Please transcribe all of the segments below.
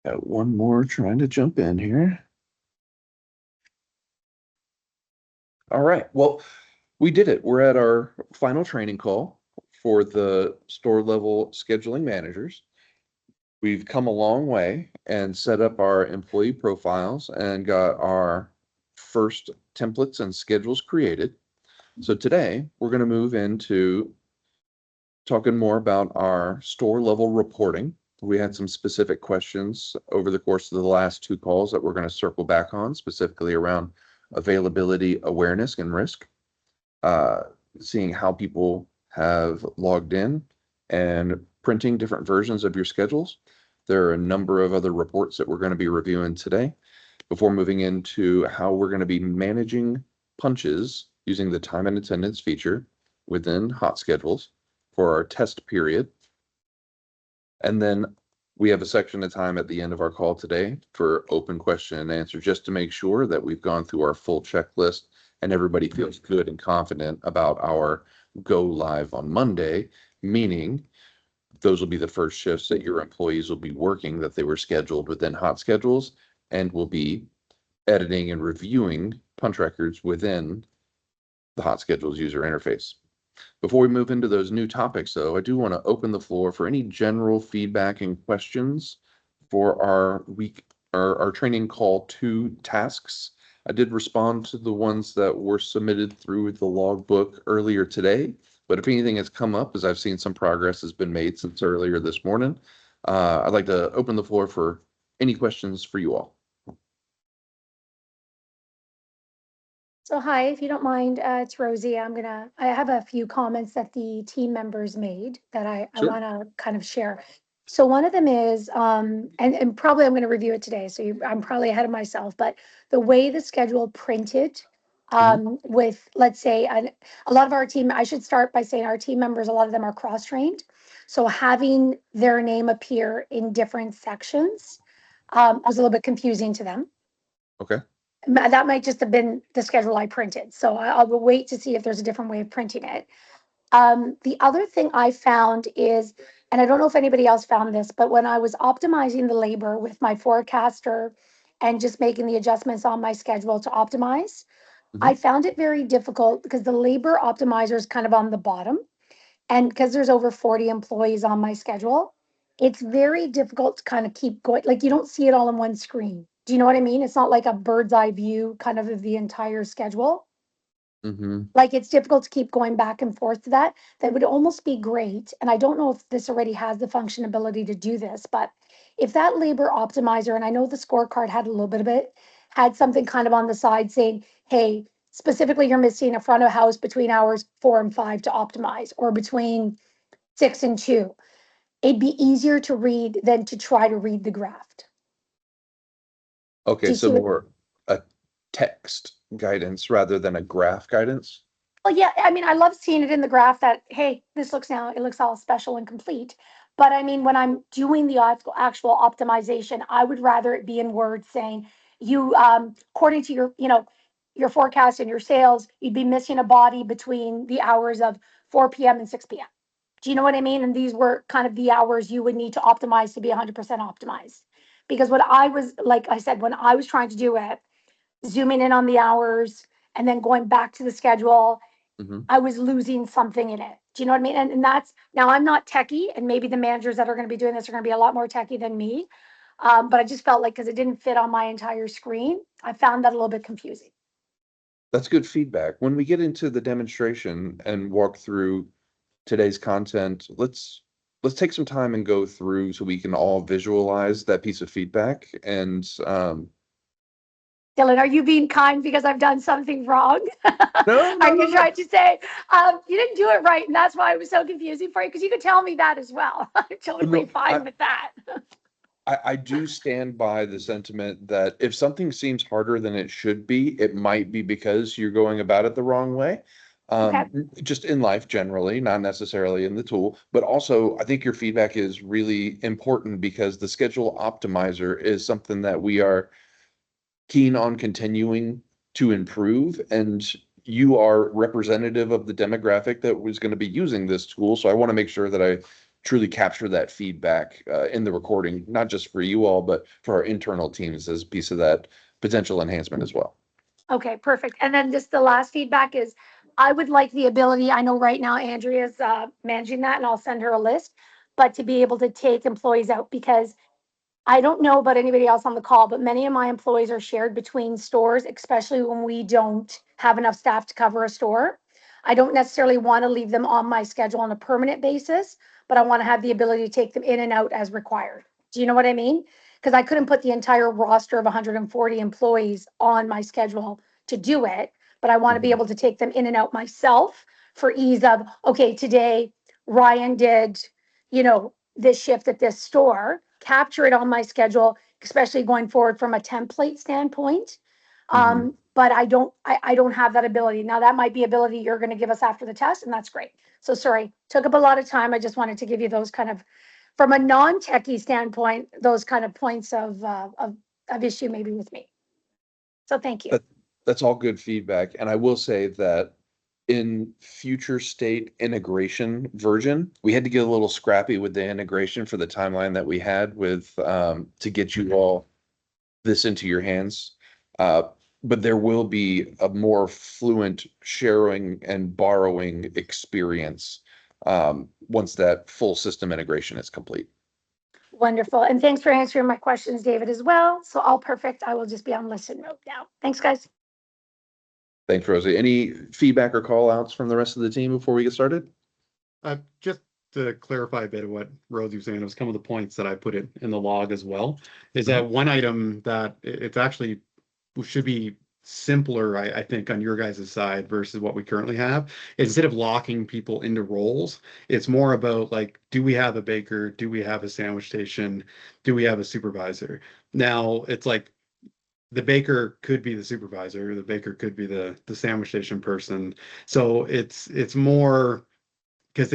Got one more trying to jump in here. All right. Well, we did it. We're at our final training call for the store level scheduling managers. We've come a long way and set up our employee profiles and got our first templates and schedules created. So today we're going to move into talking more about our store level reporting. We had some specific questions over the course of the last two calls that we're going to circle back on, specifically around availability, awareness, and risk. Uh, Seeing how people have logged in and printing different versions of your schedules. There are a number of other reports that we're going to be reviewing today before moving into how we're going to be managing punches using the time and attendance feature within hot schedules for our test period. And then we have a section of time at the end of our call today for open question and answer, just to make sure that we've gone through our full checklist and everybody feels good and confident about our go live on Monday, meaning those will be the first shifts that your employees will be working, that they were scheduled within hot schedules, and will be editing and reviewing punch records within the hot schedules user interface. Before we move into those new topics, though, I do want to open the floor for any general feedback and questions for our training call 2 tasks. I did respond to the ones that were submitted through the logbook earlier today, but if anything has come up, as I've seen some progress has been made since earlier this morning, I'd like to open the floor for any questions for you all. So hi, if you don't mind, it's Rosie. I have a few comments that the team members made that I Sure. want to kind of share. So one of them is, and probably I'm going to review it today, so I'm probably ahead of myself, but the way the schedule printed, with, let's say, a lot of our team, I should start by saying our team members, a lot of them are cross-trained. So having their name appear in different sections, was a little bit confusing to them. Okay. That might just have been the schedule I printed. So I'll wait to see if there's a different way of printing it. The other thing I found is, and I don't know if anybody else found this, but when I was optimizing the labor with my forecaster and just making the adjustments on my schedule to optimize, I found it very difficult because the labor optimizer is kind of on the bottom. And because there's over 40 employees on my schedule, it's very difficult to kind of keep going. Like you don't see it all in one screen. Do you know what I mean? It's not like a bird's eye view kind of the entire schedule. Mm-hmm. Like it's difficult to keep going back and forth to that. That would almost be great. And I don't know if this already has the function ability to do this, but if that labor optimizer, and I know the scorecard had a little bit of it, had something kind of on the side saying, hey, specifically you're missing a front of house between hours 4 and 5 to optimize, or between 6 and 2. It'd be easier to read than to try to read the graph. Do Okay, you so see what? more a text guidance rather than a graph guidance. Well, yeah, I mean, I love seeing it in the graph that, hey, this looks now, it looks all special and complete. But I mean, when I'm doing the actual optimization, I would rather it be in words saying, you, according to your, your forecast and your sales, you'd be missing a body between the hours of 4 p.m. and 6 p.m. Do you know what I mean? And these were kind of the hours you would need to optimize to be 100% optimized. Because what I was, like I said, when I was trying to do it, zooming in on the hours and then going back to the schedule, Mm-hmm. I was losing something in it. Do you know what I mean? And that's, now I'm not techie, and maybe the managers that are going to be doing this are going to be a lot more techie than me. But I just felt like because it didn't fit on my entire screen, I found that a little bit confusing. That's good feedback. When we get into the demonstration and walk through today's content, let's take some time and go through so we can all visualize that piece of feedback. And Dylan, are you being kind because I've done something wrong? no, Are no, no, you no. trying to say, you didn't do it right, and that's why it was so confusing for you? Because you could tell me that as well. I'm totally No, fine with that. I do stand by the sentiment that if something seems harder than it should be, it might be because you're going about it the wrong way. Okay. Just in life generally, not necessarily in the tool, but also I think your feedback is really important because the schedule optimizer is something that we are keen on continuing to improve, and you are representative of the demographic that was going to be using this tool. So I want to make sure that I truly capture that feedback in the recording, not just for you all, but for our internal teams as a piece of that potential enhancement as well. Okay, perfect. And then just the last feedback is, I would like the ability, I know right now Andrea's managing that and I'll send her a list, but to be able to take employees out, because I don't know about anybody else on the call, but many of my employees are shared between stores, especially when we don't have enough staff to cover a store. I don't necessarily want to leave them on my schedule on a permanent basis, but I want to have the ability to take them in and out as required. Do you know what I mean? Because I couldn't put the entire roster of 140 employees on my schedule to do it, but I want to be able to take them in and out myself for ease of, okay, today Ryan did, this shift at this store, capture it on my schedule, especially going forward from a template standpoint. But I don't have that ability. Now, that might be ability you're going to give us after the test, and that's great. So sorry, took up a lot of time. I just wanted to give you those kind of, from a non-techie standpoint, those kind of points of issue maybe with me. So thank you. But that's all good feedback. And I will say that in future state integration version, we had to get a little scrappy with the integration for the timeline that we had with to get you all this into your hands. But there will be a more fluent sharing and borrowing experience once that full system integration is complete. Wonderful. And thanks for answering my questions, David, as well. So all perfect. I will just be on listen mode now. Thanks, guys. Thanks, Rosie. Any feedback or call outs from the rest of the team before we get started? Just to clarify a bit of what Rosie was saying, it was some of the points that I put in the log as well, is that one item that it's actually should be simpler, I think, on your guys' side versus what we currently have. Instead of locking people into roles, it's more about like, do we have a baker? Do we have a sandwich station? Do we have a supervisor? Now it's like the baker could be the supervisor, the baker could be the sandwich station person. So it's more because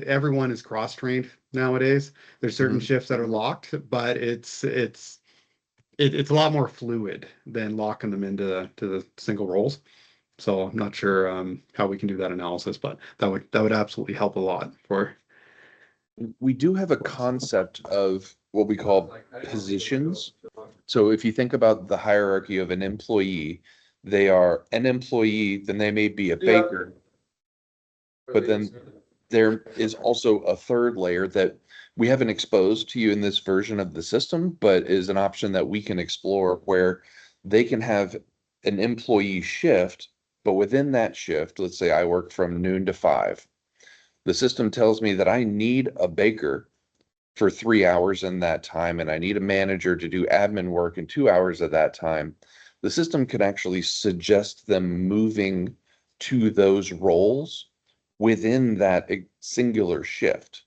everyone is cross-trained nowadays. There's certain shifts that are locked, but it's a lot more fluid than locking them into the single roles. So I'm not sure how we can do that analysis, but that would absolutely help a lot for. We do have a concept of what we call positions. So if you think about the hierarchy of an employee, they are an employee, then they may be a baker, but then there is also a third layer that we haven't exposed to you in this version of the system, but is an option that we can explore where they can have an employee shift, but within that shift, let's say I work from noon to 5. The system tells me that I need a baker for 3 hours in that time, and I need a manager to do admin work in 2 hours of that time. The system can actually suggest them moving to those roles within that singular shift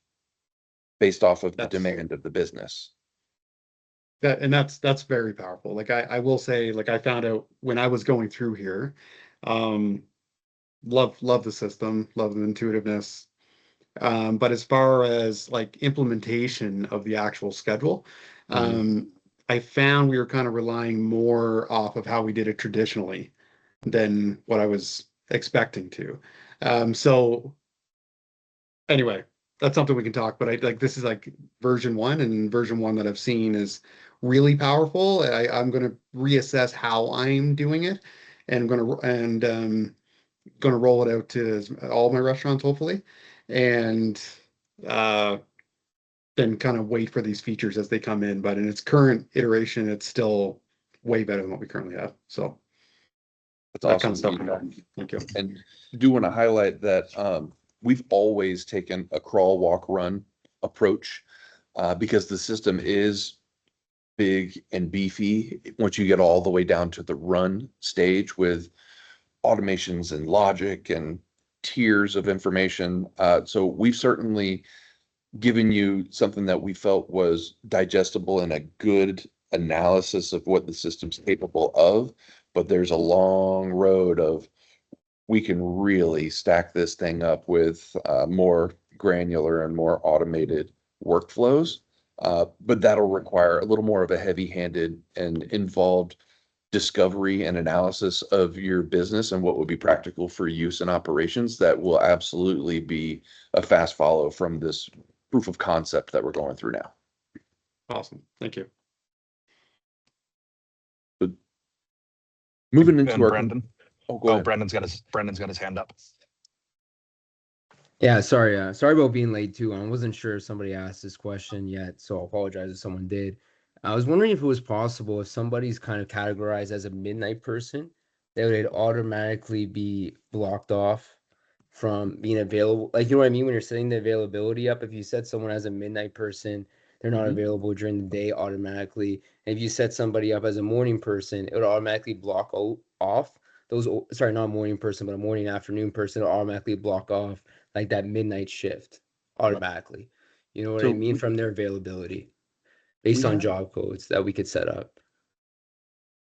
based off of the demand of the business. That's very powerful. Like I will say, like I found out when I was going through here, love the system, love the intuitiveness. But as far as like implementation of the actual schedule, I found we were kind of relying more off of how we did it traditionally than what I was expecting to. So anyway, that's something we can talk, but this is like version 1, and version 1 that I've seen is really powerful. I'm going to reassess how I'm doing it, and I'm going to roll it out to all my restaurants, hopefully. And then kind of wait for these features as they come in. But in its current iteration, it's still way better than what we currently have. So that's that awesome. kind of stuff. Thank you. And do want to highlight that we've always taken a crawl, walk, run approach because the system is big and beefy once you get all the way down to the run stage with automations and logic and tiers of information. So we've certainly given you something that we felt was digestible and a good analysis of what the system's capable of. But there's a long road of we can really stack this thing up with more granular and more automated workflows. But that'll require a little more of a heavy-handed and involved discovery and analysis of your business and what would be practical for use in operations. That will absolutely be a fast follow from this proof of concept that we're going through now. Awesome. Thank you. Moving into And our Brendan. oh, go ahead. Brendan's got his hand up. Yeah, sorry. Sorry about being late too. I wasn't sure if somebody asked this question yet, so I apologize if someone did. I was wondering if it was possible if somebody's kind of categorized as a midnight person, they would automatically be blocked off from being available. Like, you know what I mean? When you're setting the availability up, if you set someone as a midnight person, they're not Mhm. available during the day automatically. And if you set somebody up as a morning person, it would automatically block off those. Sorry, not a morning person, but a morning afternoon person will automatically block off like that midnight shift automatically. You know what I So mean? we- From their availability based we on have- job codes that we could set up.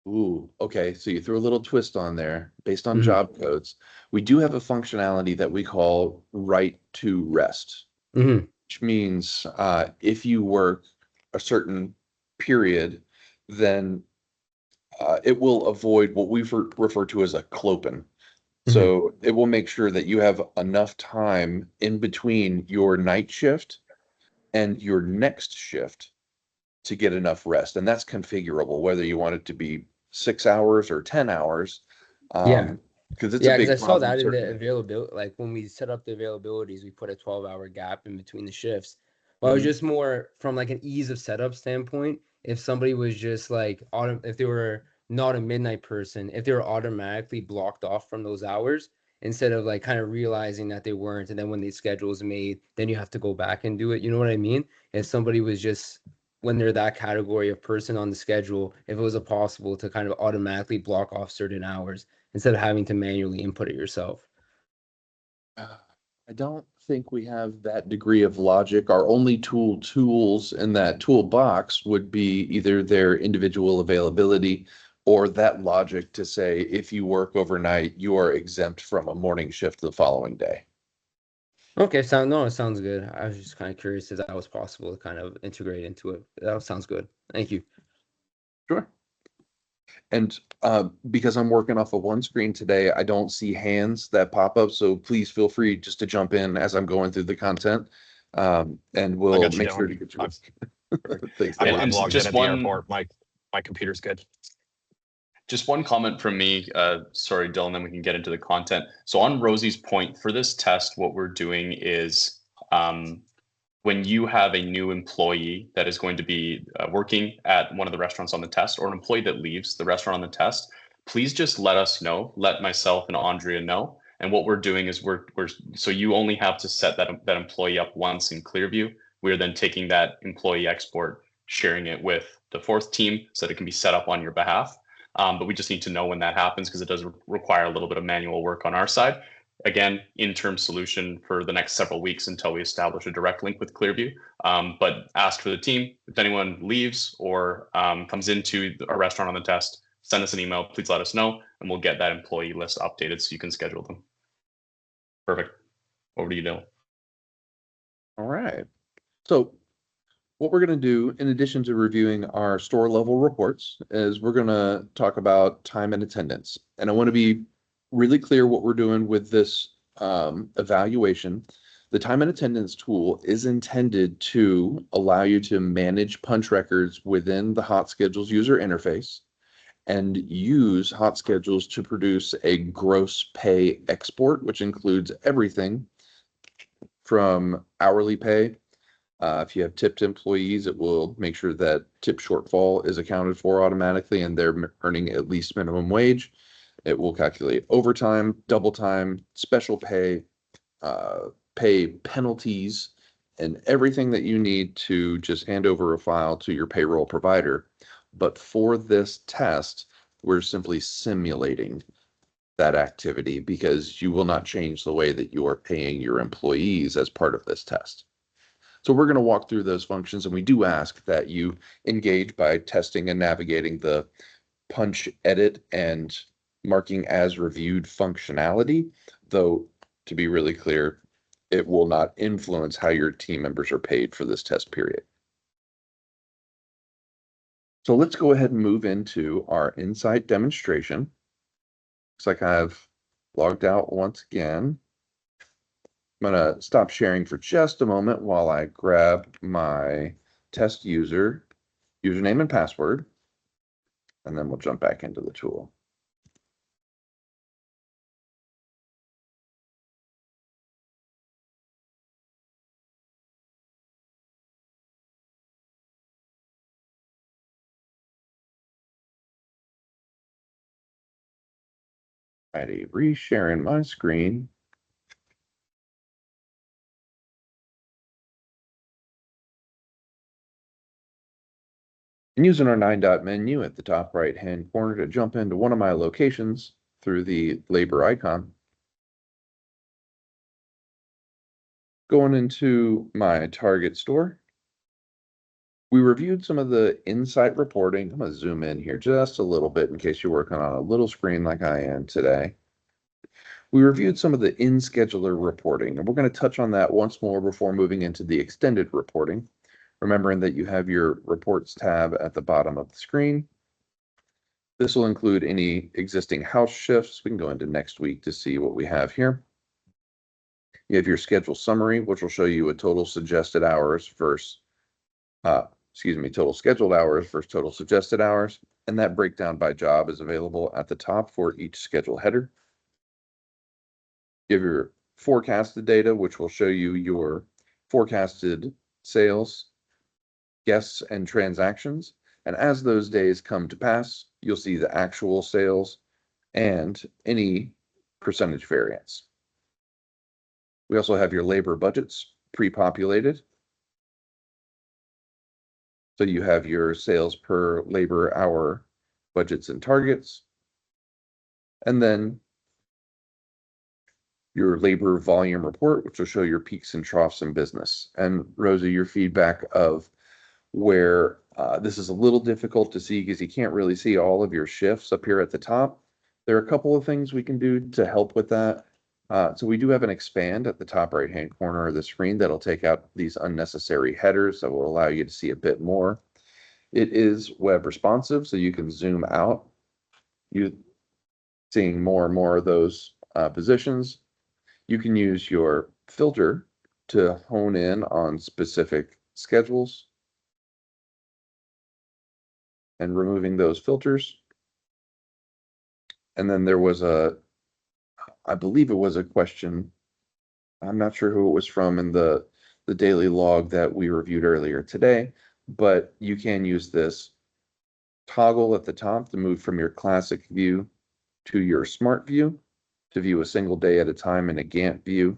Ooh, okay. So you threw a little twist on there based on Mhm. job codes. We do have a functionality that we call right to rest, Hmm. which means if you work a certain period, then it will avoid what we refer to as a clopen. So it will make sure that you have enough time in between your night shift and your next shift to get enough rest. And that's configurable, whether you want it to be 6 hours or 10 hours. Yeah. Because it's Yeah, a because big I saw problem. that in the certainly. availability. Like when we set up the availabilities, we put a 12-hour gap in between the shifts. But it was Mhm. just more from like an ease of setup standpoint. If somebody was just like if they were not a midnight person, if they were automatically blocked off from those hours, instead of like kind of realizing that they weren't, and then when the schedule is made, then you have to go back and do it. You know what I mean? If somebody was just when they're that category of person on the schedule, if it was a possible to kind of automatically block off certain hours instead of having to manually input it yourself. I don't think we have that degree of logic. Our only tools in that toolbox would be either their individual availability or that logic to say, if you work overnight, you are exempt from a morning shift the following day. Okay, it sounds good. I was just kind of curious if that was possible to kind of integrate into it. That sounds good. Thank you. Sure. And because I'm working off of one screen today, I don't see hands that pop up. So please feel free just to jump in as I'm going through the content. And we'll got you, make sure to Dylan. get you. Thanks, I'm, Dylan. I'm logged in just at the one- airport. My computer's good. Just one comment from me. Sorry, Dylan, then we can get into the content. So on Rosie's point, for this test, what we're doing is when you have a new employee that is going to be working at one of the restaurants on the test, or an employee that leaves the restaurant on the test, please just let us know, let myself and Andrea know. And what we're doing is we're so you only have to set that employee up once in Clearview. We're then taking that employee export, sharing it with the fourth team so that it can be set up on your behalf. But we just need to know when that happens because it does require a little bit of manual work on our side. Again, interim solution for the next several weeks until we establish a direct link with Clearview. But ask for the team. If anyone leaves or comes into a restaurant on the test, send us an email. Please let us know, and we'll get that employee list updated so you can schedule them. Perfect. Over to you, Dylan. All right. So what we're going to do, in addition to reviewing our store level reports, is we're going to talk about time and attendance. And I want to be really clear what we're doing with this evaluation. The time and attendance tool is intended to allow you to manage punch records within the Hot Schedules user interface and use Hot Schedules to produce a gross pay export, which includes everything from hourly pay. If you have tipped employees, it will make sure that tip shortfall is accounted for automatically and they're earning at least minimum wage. It will calculate overtime, double time, special pay, pay penalties, and everything that you need to just hand over a file to your payroll provider. But for this test, we're simply simulating that activity because you will not change the way that you are paying your employees as part of this test. So we're going to walk through those functions, and we do ask that you engage by testing and navigating the punch edit and marking as reviewed functionality, though to be really clear, it will not influence how your team members are paid for this test period. So let's go ahead and move into our Insight demonstration. Looks like I've logged out once again. I'm gonna stop sharing for just a moment while I grab my test username and password, and then we'll jump back into the tool. Alrighty, resharing my screen. And using our 9-dot menu at the top right-hand corner to jump into one of my locations through the labor icon. Going into my target store. We reviewed some of the insight reporting. I'm going to zoom in here just a little bit in case you're working on a little screen like I am today. We reviewed some of the in-scheduler reporting, and we're going to touch on that once more before moving into the extended reporting. Remembering that you have your reports tab at the bottom of the screen. This will include any existing house shifts. We can go into next week to see what we have here. You have your schedule summary, which will show you a total suggested hours versus, total scheduled hours versus total suggested hours. And that breakdown by job is available at the top for each schedule header. You have your forecasted data, which will show you your forecasted sales, guests, and transactions. And as those days come to pass, you'll see the actual sales and any percentage variance. We also have your labor budgets pre-populated. So you have your sales per labor hour budgets and targets. And then your labor volume report, which will show your peaks and troughs in business. And Rosie, your feedback of where this is a little difficult to see because you can't really see all of your shifts up here at the top. There are a couple of things we can do to help with that. So we do have an expand at the top right-hand corner of the screen that'll take out these unnecessary headers that will allow you to see a bit more. It is web responsive, so you can zoom out. You're seeing more and more of those positions. You can use your filter to hone in on specific schedules and removing those filters. And then there was I believe it was a question, I'm not sure who it was from in the daily log that we reviewed earlier today, but you can use this toggle at the top to move from your classic view to your smart view to view a single day at a time in a Gantt view.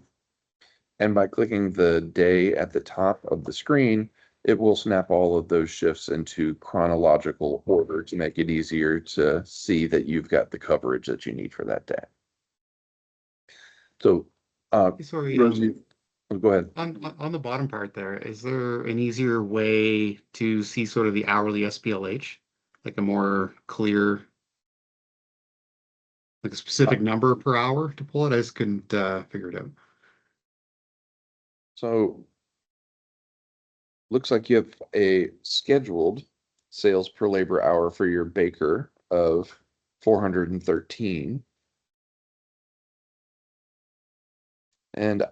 And by clicking the day at the top of the screen, it will snap all of those shifts into chronological order to make it easier to see that you've got the coverage that you need for that day. So, Sorry, Rosie, go ahead. on the bottom part there, is there an easier way to see sort of the hourly SPLH, like a more clear, like a specific number per hour to pull it? I just couldn't figure it out. So, looks like you have a scheduled sales per labor hour for your baker of 413. And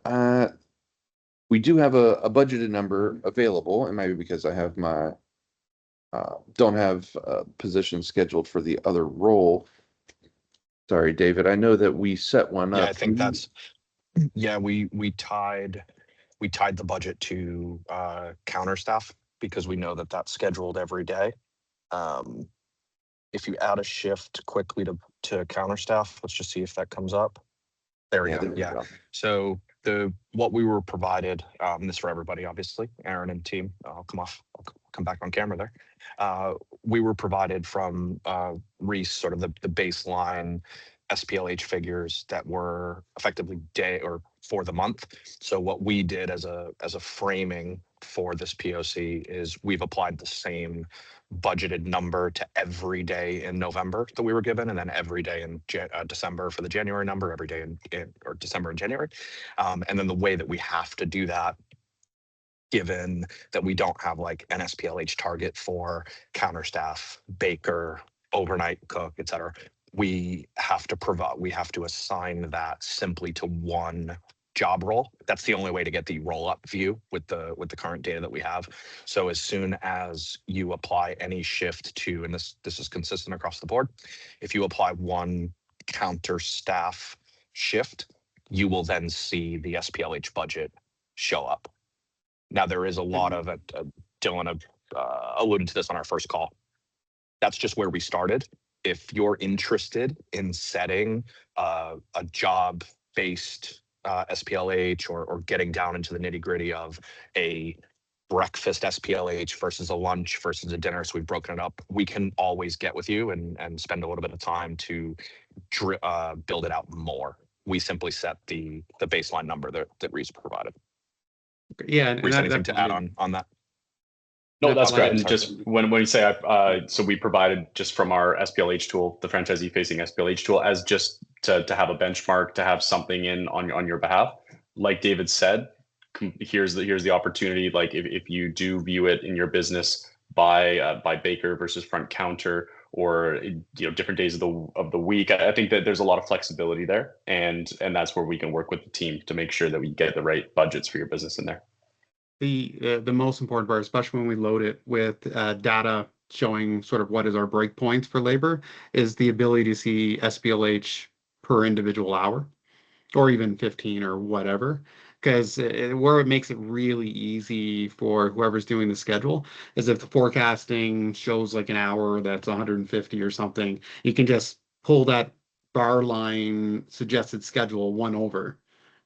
we do have a budgeted number available, and maybe because I have my don't have a position scheduled for the other role. Sorry, David. I know that we set one up. Yeah, I think that's, yeah, we tied the budget to counter staff because we know that that's scheduled every day. If you add a shift quickly to counter staff, let's just see if that comes up. There we go. Yeah. So what we were provided, this for everybody, obviously, Aaron and team. I'll come back on camera there. We were provided from Reese sort of the baseline SPLH figures that were effectively day or for the month. So what we did as a framing for this POC is we've applied the same budgeted number to every day in November that we were given, and then every day in December for the January number, every day in or December and January. And then the way that we have to do that, given that we don't have like an SPLH target for counter staff, baker, overnight cook, et cetera, we have to assign that simply to one job role. That's the only way to get the roll up view with the current data that we have. So as soon as you apply any shift to, and this is consistent across the board, if you apply one counter staff shift, you will then see the SPLH budget show up. Now there is a lot of it. Dylan alluded to this on our first call. That's just where we started. If you're interested in setting a job-based SPLH or getting down into the nitty-gritty of a breakfast SPLH versus a lunch versus a dinner, so we've broken it up, we can always get with you and spend a little bit of time to build it out more. We simply set the baseline number that Reese provided. Yeah, and Reese, that- anything that- to add on that? No, that's I great. like And it. just when you say, so we provided just from our SPLH tool, the franchisee facing SPLH tool, as just to have a benchmark, to have something in on your behalf. Like David said, here's the opportunity. Like if you do view it in your business by baker versus front counter, or different days of the week, I think that there's a lot of flexibility there, and that's where we can work with the team to make sure that we get the right budgets for your business in there. The most important part, especially when we load it with data showing sort of what is our break points for labor, is the ability to see SPLH per individual hour, or even 15 or whatever. Because where it makes it really easy for whoever's doing the schedule is if the forecasting shows like an hour that's 150 or something, you can just pull that bar line suggested schedule 1 over.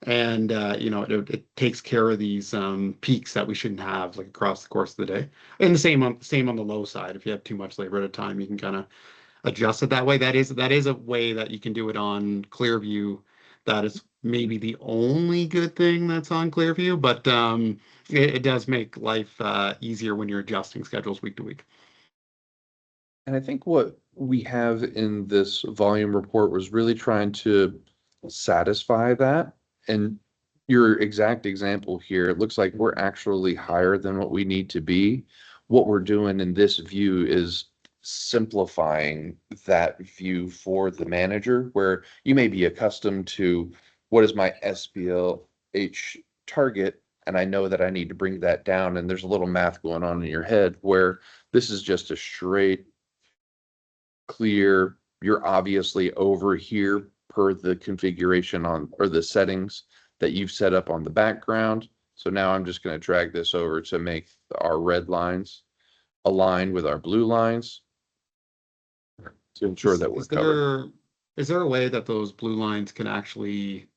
And it takes care of these peaks that we shouldn't have like across the course of the day. And the same on the low side. If you have too much labor at a time, you can kind of adjust it that way. That is a way that you can do it on Clearview. That is maybe the only good thing that's on Clearview, but it does make life easier when you're adjusting schedules week to week. And I think what we have in this volume report was really trying to satisfy that. And your exact example here, it looks like we're actually higher than what we need to be. What we're doing in this view is simplifying that view for the manager, where you may be accustomed to what is my SPLH target, and I know that I need to bring that down, and there's a little math going on in your head, where this is just a straight, clear, you're obviously over here per the configuration on, or the settings that you've set up on the background. So now I'm just going to drag this over to make our red lines align with our blue lines to ensure that we're covered. Is there a way that those blue lines can actually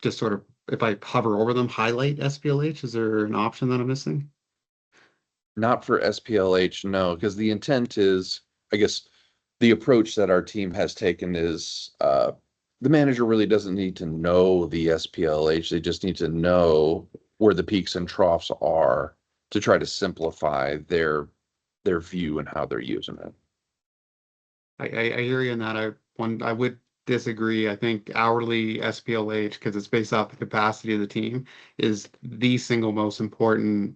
just sort of, if I hover over them, highlight SPLH? Is there an option that I'm missing? Not for SPLH, no, because the intent is, I guess, the approach that our team has taken is the manager really doesn't need to know the SPLH. They just need to know where the peaks and troughs are to try to simplify their view and how they're using it. I hear you in that. I would disagree. I think hourly SPLH, because it's based off the capacity of the team, is the single most important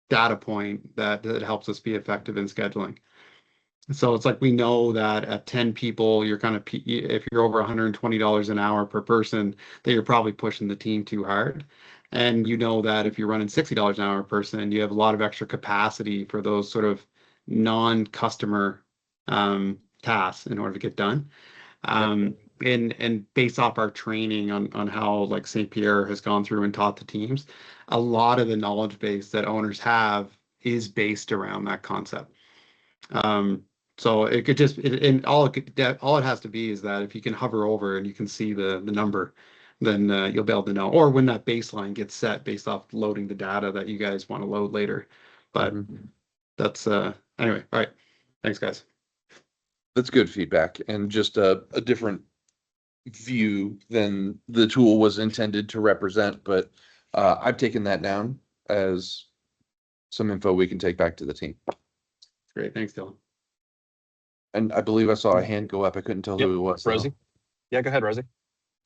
data point that helps us be effective in scheduling. So it's like we know that at 10 people, you're kind of, if you're over $120 an hour per person, that you're probably pushing the team too hard. And you know that if you're running $60 an hour per person, you have a lot of extra capacity for those sort of non-customer tasks in order to get done. And based off our training on how like St. Pierre has gone through and taught the teams, a lot of the knowledge base that owners have is based around that concept. So it could just, and all it has to be is that if you can hover over and you can see the number, then you'll be able to know. Or when that baseline gets set based off loading the data that you guys want to load later. But that's anyway. All right. Thanks, guys. That's good feedback, and just a different view than the tool was intended to represent. But I've taken that down as some info we can take back to the team. Great. Thanks, Dylan. And I believe I saw a hand go up. I couldn't tell who it was. though. Rosie? Yeah, go ahead, Rosie.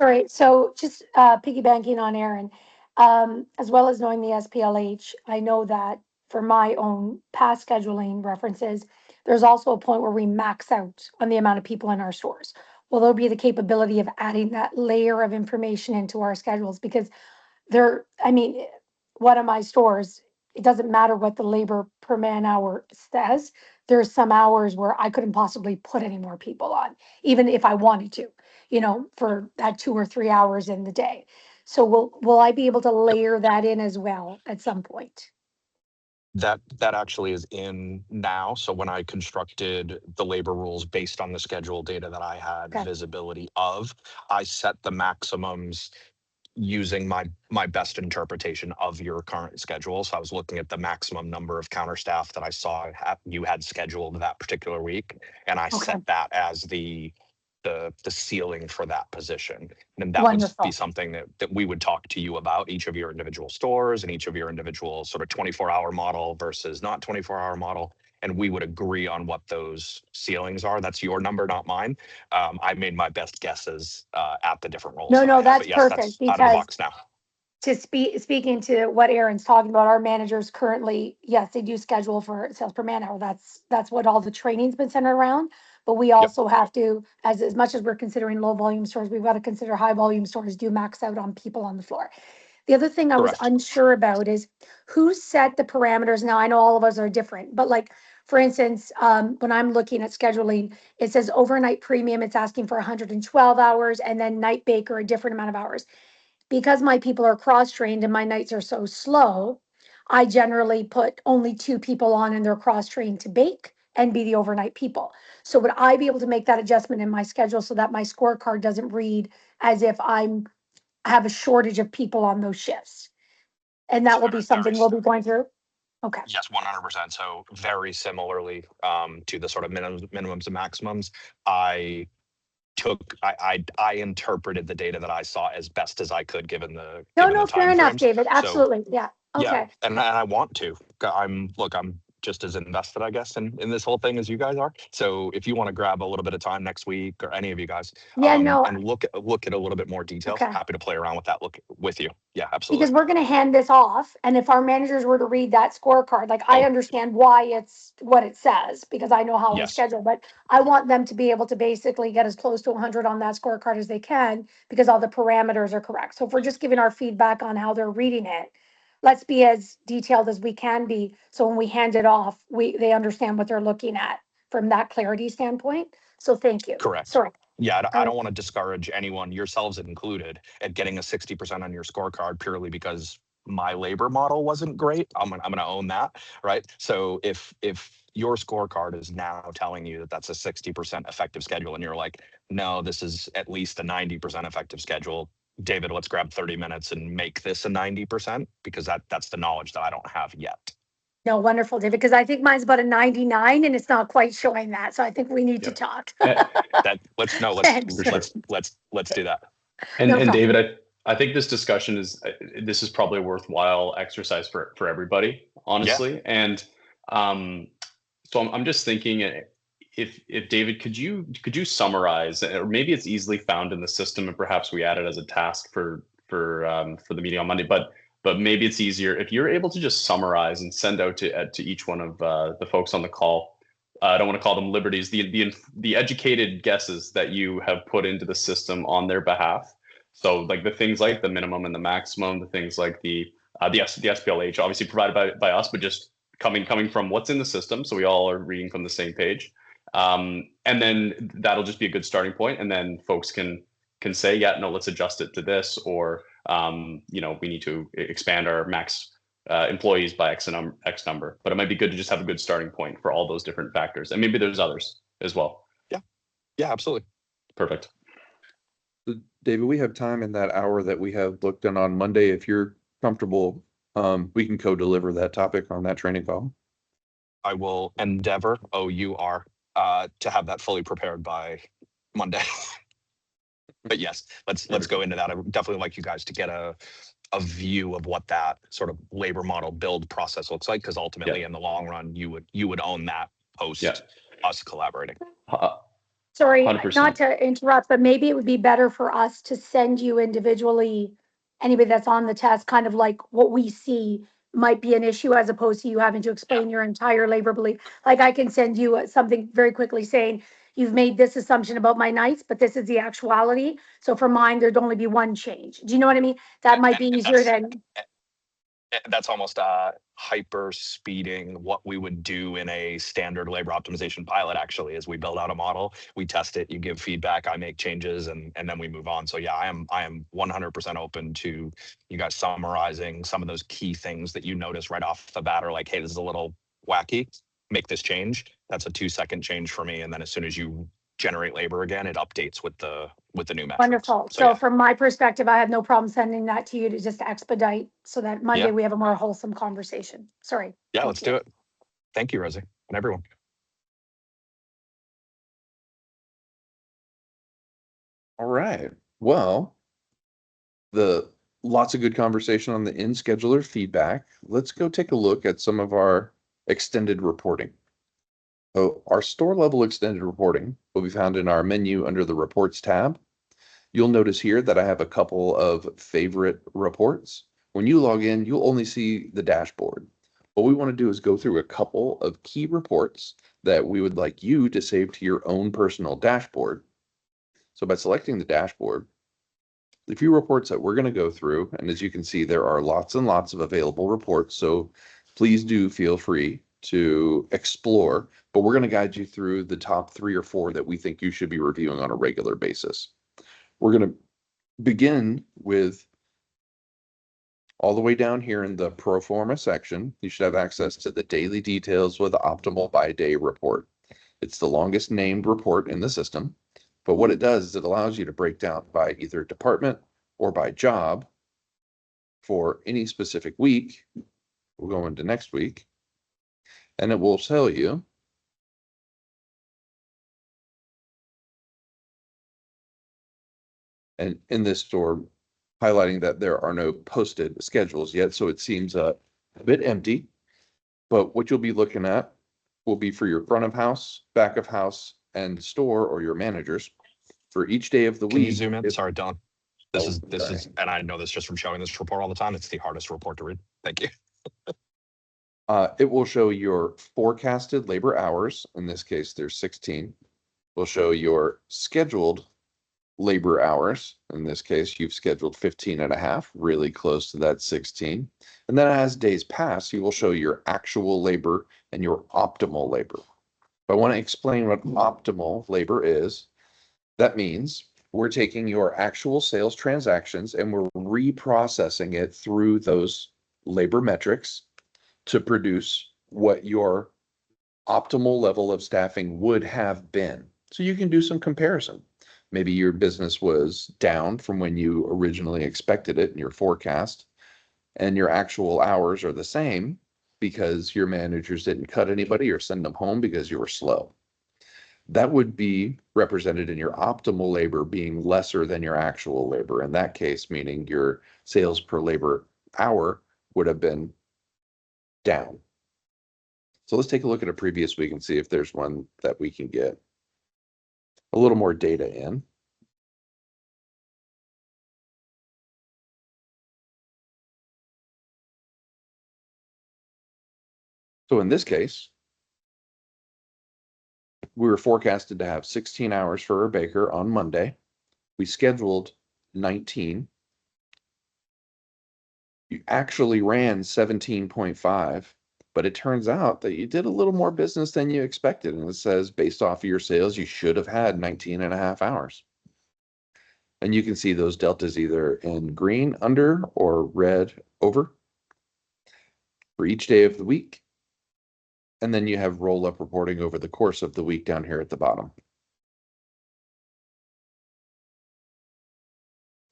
All right, so just piggybacking on Aaron, as well as knowing the SPLH, I know that for my own past scheduling references, there's also a point where we max out on the amount of people in our stores. will there be the capability of adding that layer of information into our schedules? Because there, I mean, one of my stores, it doesn't matter what the labor per man hour says. There's some hours where I couldn't possibly put any more people on, even if I wanted to, for that 2 or 3 hours in the day. So will I be able to layer that in as well at some point? That actually is in now. So when I constructed the labor rules based on the schedule data that I had Okay. visibility of, I set the maximums using my best interpretation of your current schedule. So I was looking at the maximum number of counter staff that I saw you had scheduled that particular week, and I Okay. set that as the ceiling for that position. And that would Wonderful. be something that we would talk to you about, each of your individual stores and each of your individual sort of 24-hour model versus not 24-hour model. And we would agree on what those ceilings are. That's your number, not mine. I made my best guesses at the different roles. No, that I no, have. that's But yes, perfect that's out of the because box now. speaking to what Aaron's talking about, our managers currently, yes, they do schedule for sales per man hour. That's what all the training's been centered around. But we also have to, as much as we're considering low volume stores, we've got to consider high volume stores do max out on people on the floor. The other thing I was Correct. unsure about is who set the parameters. Now I know all of us are different, but like, for instance, when I'm looking at scheduling, it says overnight premium, it's asking for 112 hours, and then night baker, a different amount of hours. Because my people are cross-trained and my nights are so slow, I generally put only 2 people on and they're cross-trained to bake and be the overnight people. So would I be able to make that adjustment in my schedule so that my scorecard doesn't read as if I have a shortage of people on those shifts? And that will be something we'll be going through? Okay, Yes, 100%. So very similarly to the sort of minimums and maximums, I interpreted the data that I saw as best as I could given the no, fair enough, timeframes. David, So absolutely, yeah, yeah, okay. and I want to. I'm just as invested, I guess, in this whole thing as you guys are. So if you want to grab a little bit of time next week, or any of you guys, Yeah, no, and look at a little bit more detail, okay. happy to play around with that. Look with you. Yeah, absolutely. Because we're gonna hand this off, and if our managers were to read that scorecard, like I Oh. understand why it's what it says, because I know how we Yes. schedule, but I want them to be able to basically get as close to 100 on that scorecard as they can, because all the parameters are correct. So if we're just giving our feedback on how they're reading it, let's be as detailed as we can be, so when we hand it off, they understand what they're looking at from that clarity standpoint. So thank you. Correct. Sorry. Yeah, I don't want to discourage anyone, yourselves included, at getting a 60% on your scorecard purely because my labor model wasn't great. I'm gonna own that, right? So if your scorecard is now telling you that that's a 60% effective schedule, and you're like, no, this is at least a 90% effective schedule, David, let's grab 30 minutes and make this a 90%, because that's the knowledge that I don't have yet. No, wonderful, David, because I think mine's about a 99 and it's not quite showing that. So I think we need to Yep. talk. Let's Thanks. do that. And No problem. David, I think this discussion is probably a worthwhile exercise for everybody, honestly. And so I'm just thinking, if David, could you summarize, or maybe it's easily found in the system, and perhaps we add it as a task for the meeting on Monday, but maybe it's easier if you're able to just summarize and send out to each one of the folks on the call. I don't want to call them liberties, the educated guesses that you have put into the system on their behalf. So like the things like the minimum and the maximum, the things like the SPLH, obviously provided by us, but just coming from what's in the system, so we all are reading from the same page. And then that'll just be a good starting point, and then folks can say, yeah, no, let's adjust it to this, or we need to expand our max employees by X number. But it might be good to just have a good starting point for all those different factors, and maybe there's others as well. Yeah, absolutely. Perfect. David, we have time in that hour that we have booked in on Monday. If you're comfortable, we can co-deliver that topic on that training call. I will endeavor, to have that fully prepared by Monday. But yes, let's go into that. I would definitely like you guys to get a view of what that sort of labor model build process looks like, because ultimately in the long run, you would own that post us collaborating. Sorry, 100%. not to interrupt, but maybe it would be better for us to send you individually, anybody that's on the test, kind of like what we see might be an issue, as opposed to you having to explain your entire labor belief. Like I can send you something very quickly saying, you've made this assumption about my nights, but this is the actuality. So for mine, there'd only be one change. Do you know what I mean? That might be And easier than, that's almost hyper speeding what we would do in a standard labor optimization pilot. Actually, as we build out a model, we test it, you give feedback, I make changes, and then we move on. So yeah, I am 100% open to you guys summarizing some of those key things that you notice right off the bat, or like, hey, this is a little wacky, make this change. That's a 2-second change for me, and then as soon as you generate labor again, it updates with the new metrics. wonderful. So So yeah, from my perspective, I have no problem sending that to you to just expedite so that Monday Yeah. we have a more wholesome conversation. Sorry. yeah, Thank let's you. do it. Thank you, Rosie, and everyone. All right. Well, the lots of good conversation on the in scheduler feedback. Let's go take a look at some of our extended reporting. So our store level extended reporting will be found in our menu under the reports tab. You'll notice here that I have a couple of favorite reports. When you log in, you'll only see the dashboard. What we want to do is go through a couple of key reports that we would like you to save to your own personal dashboard. So by selecting the dashboard, the few reports that we're going to go through, and as you can see, there are lots and lots of available reports. So please do feel free to explore, but we're going to guide you through the top 3 or 4 that we think you should be reviewing on a regular basis. We're going to begin with all the way down here in the pro forma section. You should have access to the daily details with the optimal by day report. It's the longest named report in the system, but what it does is it allows you to break down by either department or by job for any specific week. We'll go into next week, and it will tell you and in this store highlighting that there are no posted schedules yet, so it seems a bit empty. But what you'll be looking at will be for your front of house, back of house, and store, or your managers for each day of the Can week. you zoom in? Sorry, Don. This Oh, is, sorry. and I know this just from showing this report all the time. It's the hardest report to read. Thank you. It will show your forecasted labor hours. In this case, there's 16. Will show your scheduled labor hours. In this case, you've scheduled 15 and a half, really close to that 16. And then as days pass, you will show your actual labor and your optimal labor. If I want to explain what optimal labor is, that means we're taking your actual sales transactions and we're reprocessing it through those labor metrics to produce what your optimal level of staffing would have been. So you can do some comparison. Maybe your business was down from when you originally expected it in your forecast, and your actual hours are the same because your managers didn't cut anybody or send them home because you were slow. That would be represented in your optimal labor being lesser than your actual labor. In that case, meaning your sales per labor hour would have been down. So let's take a look at a previous week and see if there's one that we can get a little more data in. So in this case, we were forecasted to have 16 hours for our baker on Monday. We scheduled 19. You actually ran 17.5, but it turns out that you did a little more business than you expected. And it says, based off of your sales, you should have had 19 and a half hours. And you can see those deltas either in green under or red over for each day of the week. And then you have roll up reporting over the course of the week down here at the bottom.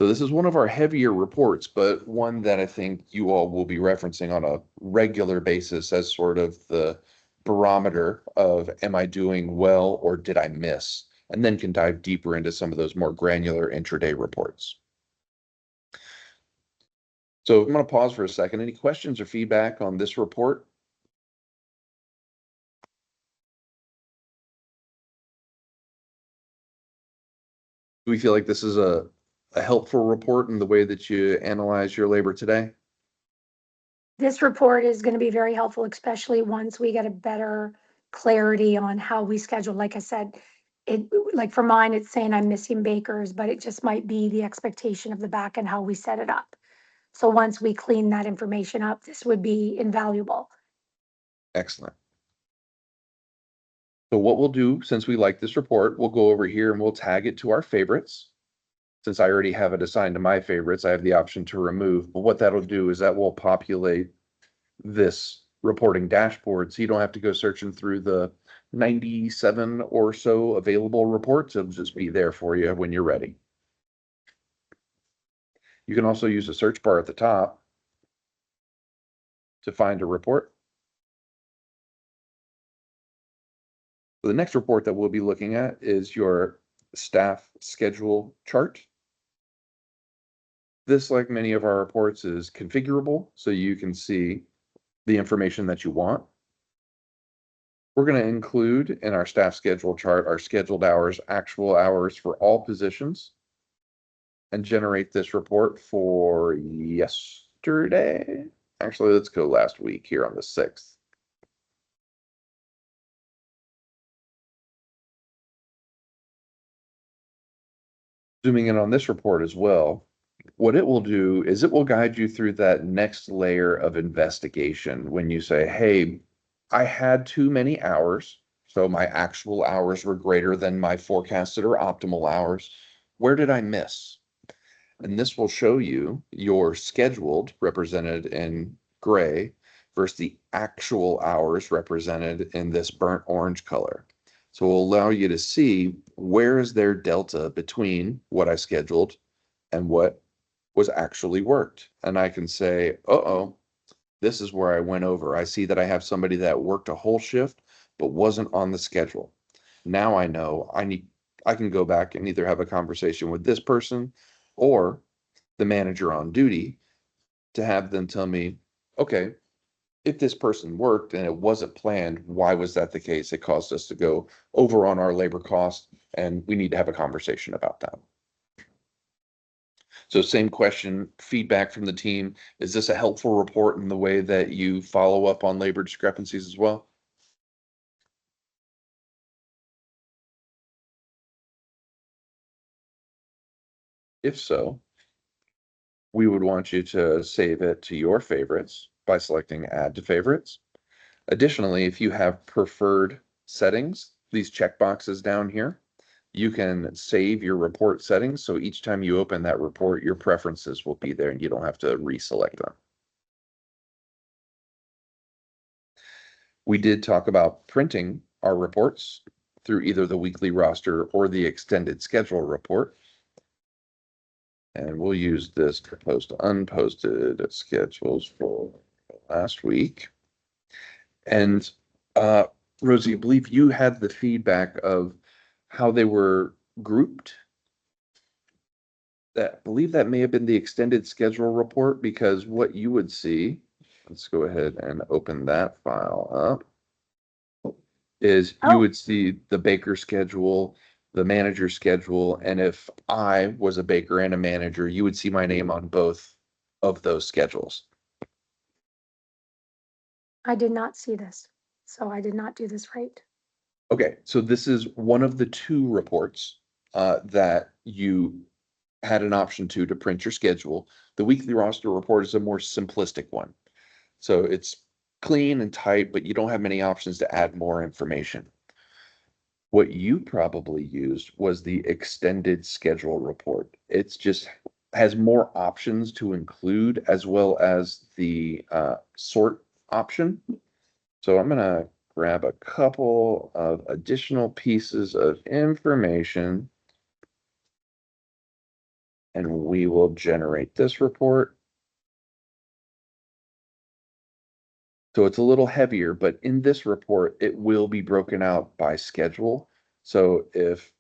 So this is one of our heavier reports, but one that I think you all will be referencing on a regular basis as sort of the barometer of, am I doing well or did I miss? And then can dive deeper into some of those more granular intraday reports. So I'm going to pause for a second. Any questions or feedback on this report? Do we feel like this is a helpful report in the way that you analyze your labor today? This report is going to be very helpful, especially once we get a better clarity on how we schedule. Like I said, it, like for mine, it's saying I'm missing bakers, but it just might be the expectation of the back and how we set it up. So once we clean that information up, this would be invaluable. Excellent. So what we'll do, since we like this report, we'll go over here and we'll tag it to our favorites. Since I already have it assigned to my favorites, I have the option to remove. But what that'll do is that will populate this reporting dashboard. So you don't have to go searching through the 97 or so available reports. It'll just be there for you when you're ready. You can also use the search bar at the top to find a report. So the next report that we'll be looking at is your staff schedule chart. This, like many of our reports, is configurable, so you can see the information that you want. We're going to include in our staff schedule chart our scheduled hours, actual hours for all positions, and generate this report for yesterday. Actually, let's go last week here on the 6th. Zooming in on this report as well, what it will do is it will guide you through that next layer of investigation when you say, hey, I had too many hours, so my actual hours were greater than my forecasted or optimal hours. Where did I miss? And this will show you your scheduled, represented in gray, versus the actual hours represented in this burnt orange color. So it will allow you to see where is there delta between what I scheduled and what was actually worked. And I can say, uh-oh, this is where I went over. I see that I have somebody that worked a whole shift but wasn't on the schedule. Now I know I can go back and either have a conversation with this person or the manager on duty to have them tell me, okay, if this person worked and it wasn't planned, why was that the case? It caused us to go over on our labor costs, and we need to have a conversation about that. So same question, feedback from the team. Is this a helpful report in the way that you follow up on labor discrepancies as well? If so, we would want you to save it to your favorites by selecting add to favorites. Additionally, if you have preferred settings, these checkboxes down here, you can save your report settings. So each time you open that report, your preferences will be there and you don't have to reselect them. We did talk about printing our reports through either the weekly roster or the extended schedule report. And we'll use this to post unposted schedules for last week. And Rosie, I believe you had the feedback of how they were grouped. I believe that may have been the extended schedule report, because what you would see, let's go ahead and open that file up, is you would see the baker schedule, the manager schedule, and if I was a baker and a manager, you would see my name on both of those schedules. I did not see this, so I did not do this right. Okay, so this is one of the two reports that you had an option to print your schedule. The weekly roster report is a more simplistic one. So it's clean and tight, but you don't have many options to add more information. What you probably used was the extended schedule report. It's just has more options to include, as well as the sort option. So I'm gonna grab a couple of additional pieces of information and we will generate this report. So it's a little heavier, but in this report, it will be broken out by schedule. So if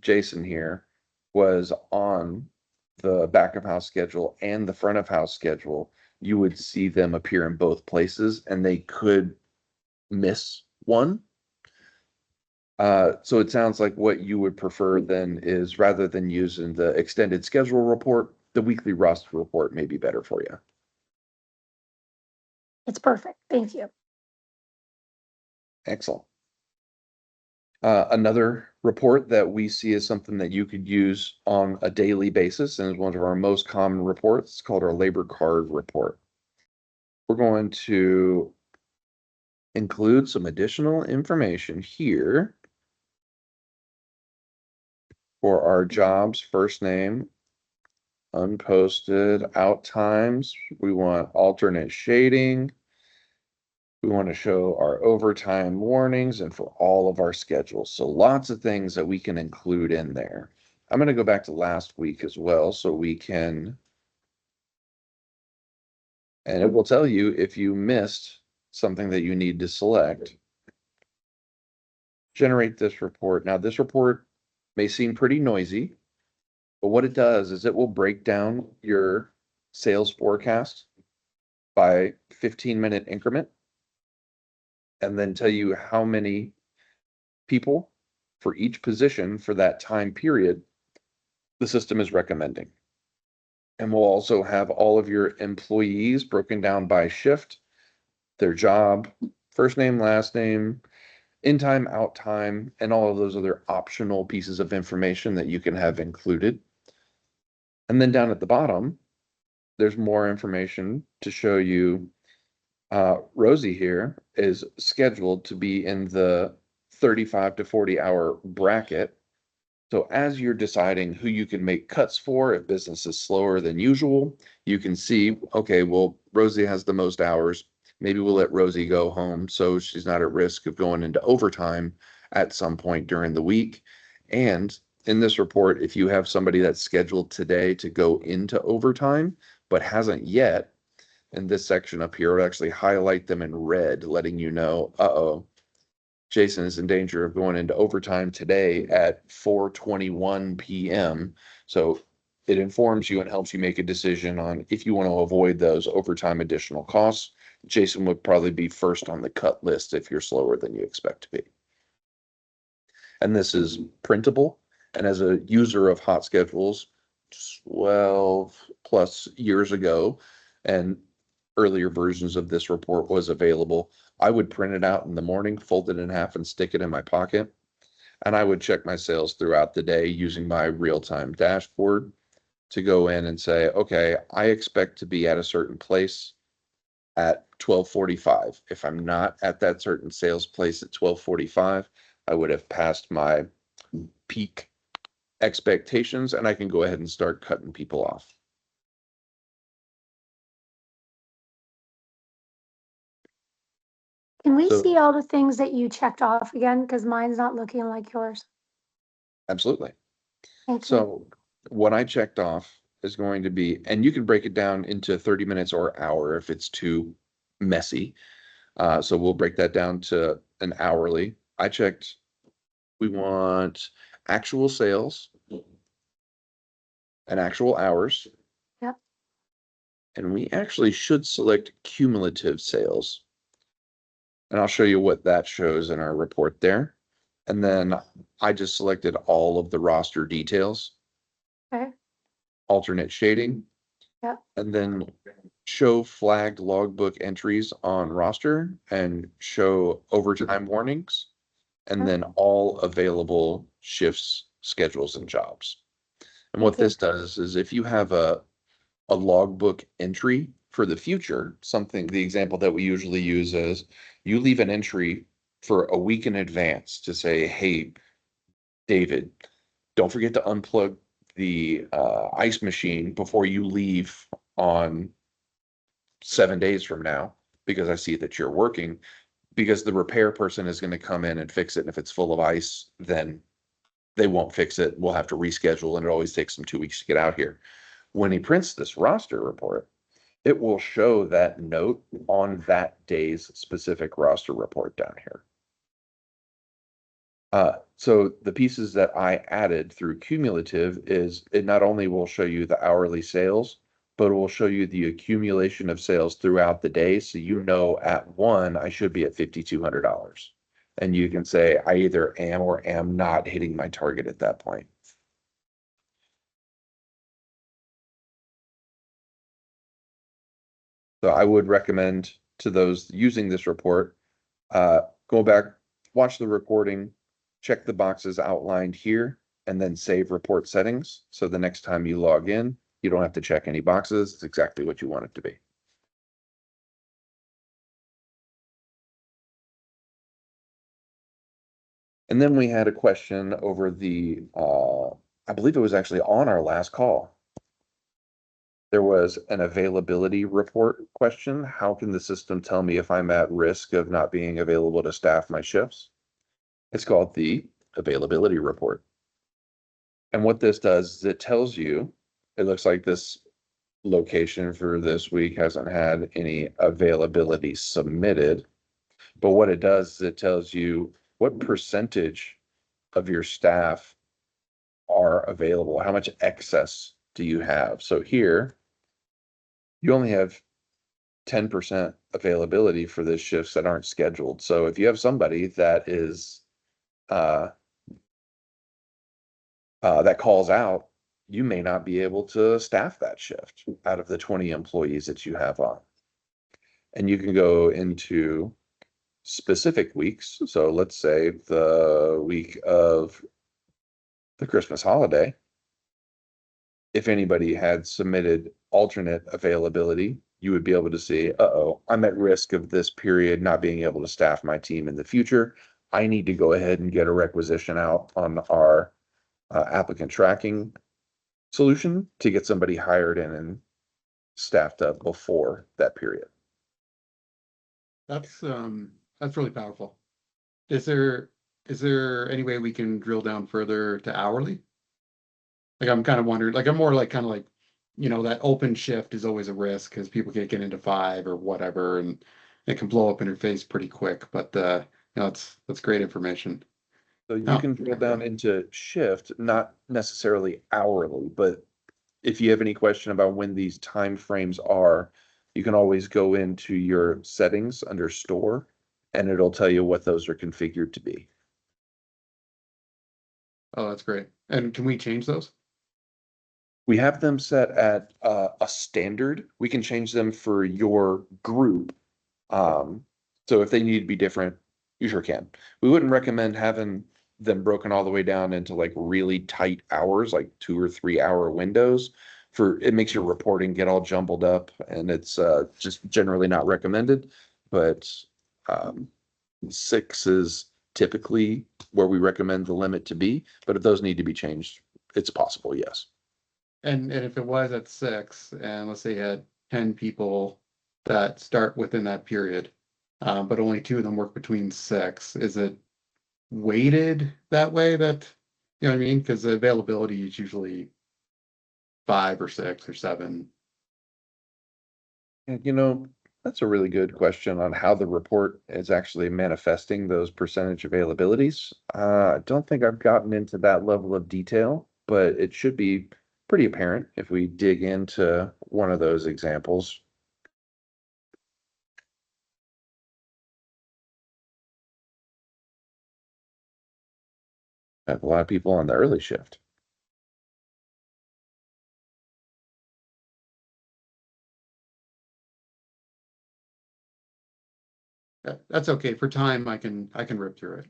Jason here was on the back of house schedule and the front of house schedule, you would see them appear in both places and they could miss one. So it sounds like what you would prefer then is, rather than using the extended schedule report, the weekly roster report may be better for you. It's perfect. Thank you. Excellent. Another report that we see as something that you could use on a daily basis and is one of our most common reports. It's called our labor card report. We're going to include some additional information here for our jobs, first name, unposted, out times. We want alternate shading. We want to show our overtime warnings and for all of our schedules. So lots of things that we can include in there. I'm going to go back to last week as well so we can, and it will tell you if you missed something that you need to select. Generate this report. Now this report may seem pretty noisy, but what it does is it will break down your sales forecast by 15-minute increment and then tell you how many people for each position for that time period the system is recommending. And we'll also have all of your employees broken down by shift, their job, first name, last name, in time, out time, and all of those other optional pieces of information that you can have included. And then down at the bottom, there's more information to show you. Rosie here is scheduled to be in the 35 to 40 hour bracket. So as you're deciding who you can make cuts for, if business is slower than usual, you can see, okay, well, Rosie has the most hours. Maybe we'll let Rosie go home so she's not at risk of going into overtime at some point during the week. And in this report, if you have somebody that's scheduled today to go into overtime, but hasn't yet, in this section up here, it'll actually highlight them in red, letting you know, uh-oh, Jason is in danger of going into overtime today at 4:21 p.m. So it informs you and helps you make a decision on if you want to avoid those overtime additional costs. Jason would probably be first on the cut list if you're slower than you expect to be. And this is printable. And as a user of Hot Schedules 12 plus years ago, and earlier versions of this report was available, I would print it out in the morning, fold it in half and stick it in my pocket. And I would check my sales throughout the day using my real-time dashboard to go in and say, okay, I expect to be at a certain place at 12:45. If I'm not at that certain sales place at 12:45, I would have passed my peak expectations and I can go ahead and start cutting people off. Can we So- see all the things that you checked off again? Because mine's not looking like yours. Absolutely. Thank you. So what I checked off is going to be, and you can break it down into 30 minutes or hour if it's too messy. So we'll break that down to an hourly. I checked, we want actual sales and actual hours. Yep. And we actually should select cumulative sales. And I'll show you what that shows in our report there. And then I just selected all of the roster details. Okay. Alternate shading. Yep. And then show flagged logbook entries on roster and show overtime warnings. And Okay. then all available shifts, schedules, and jobs. And what Okay. this does is if you have a logbook entry for the future, something, the example that we usually use is you leave an entry for a week in advance to say, hey, David, don't forget to unplug the ice machine before you leave on 7 days from now, because I see that you're working, because the repair person is going to come in and fix it. And if it's full of ice, then they won't fix it. We'll have to reschedule, and it always takes them 2 weeks to get out here. When he prints this roster report, it will show that note on that day's specific roster report down here. So the pieces that I added through cumulative is it not only will show you the hourly sales, but it will show you the accumulation of sales throughout the day. So you know at 1, I should be at $5,200. And you can say, I either am or am not hitting my target at that point. So I would recommend to those using this report, go back, watch the recording, check the boxes outlined here, and then save report settings. So the next time you log in, you don't have to check any boxes. It's exactly what you want it to be. And then we had a question over the, I believe it was actually on our last call. There was an availability report question. How can the system tell me if I'm at risk of not being available to staff my shifts? It's called the availability report. And what this does is it tells you, it looks like this location for this week hasn't had any availability submitted. But what it does is it tells you what percentage of your staff are available. How much excess do you have? So here, you only have 10% availability for the shifts that aren't scheduled. So if you have somebody that is that calls out, you may not be able to staff that shift out of the 20 employees that you have on. And you can go into specific weeks. So let's say the week of the Christmas holiday, if anybody had submitted alternate availability, you would be able to see, uh-oh, I'm at risk of this period not being able to staff my team in the future. I need to go ahead and get a requisition out on our applicant tracking solution to get somebody hired in and staffed up before that period. That's really powerful. Is there any way we can drill down further to hourly? Like I'm kind of wondering, like I'm more like kind of like, you know, that open shift is always a risk because people can't get into 5 or whatever, and it can blow up in your face pretty quick. But you know, that's great information. So you Oh, can drill okay. down into shift, not necessarily hourly, but if you have any question about when these time frames are, you can always go into your settings under store and it'll tell you what those are configured to be. Oh, that's great. And can we change those? We have them set at a standard. We can change them for your group. So if they need to be different, you sure can. We wouldn't recommend having them broken all the way down into like really tight hours, like 2 or 3 hour windows. It makes your reporting get all jumbled up, and it's just generally not recommended. But 6 is typically where we recommend the limit to be. But if those need to be changed, it's possible, yes. And if it was at 6, and let's say you had 10 people that start within that period, but only 2 of them work between 6, is it weighted that way? That, you know what I mean? Because the availability is usually 5 or 6 or 7. And, you know, that's a really good question on how the report is actually manifesting those percentage availabilities. I don't think I've gotten into that level of detail, but it should be pretty apparent if we dig into one of those examples. I have a lot of people on the early shift. That's okay. For time, I can rip through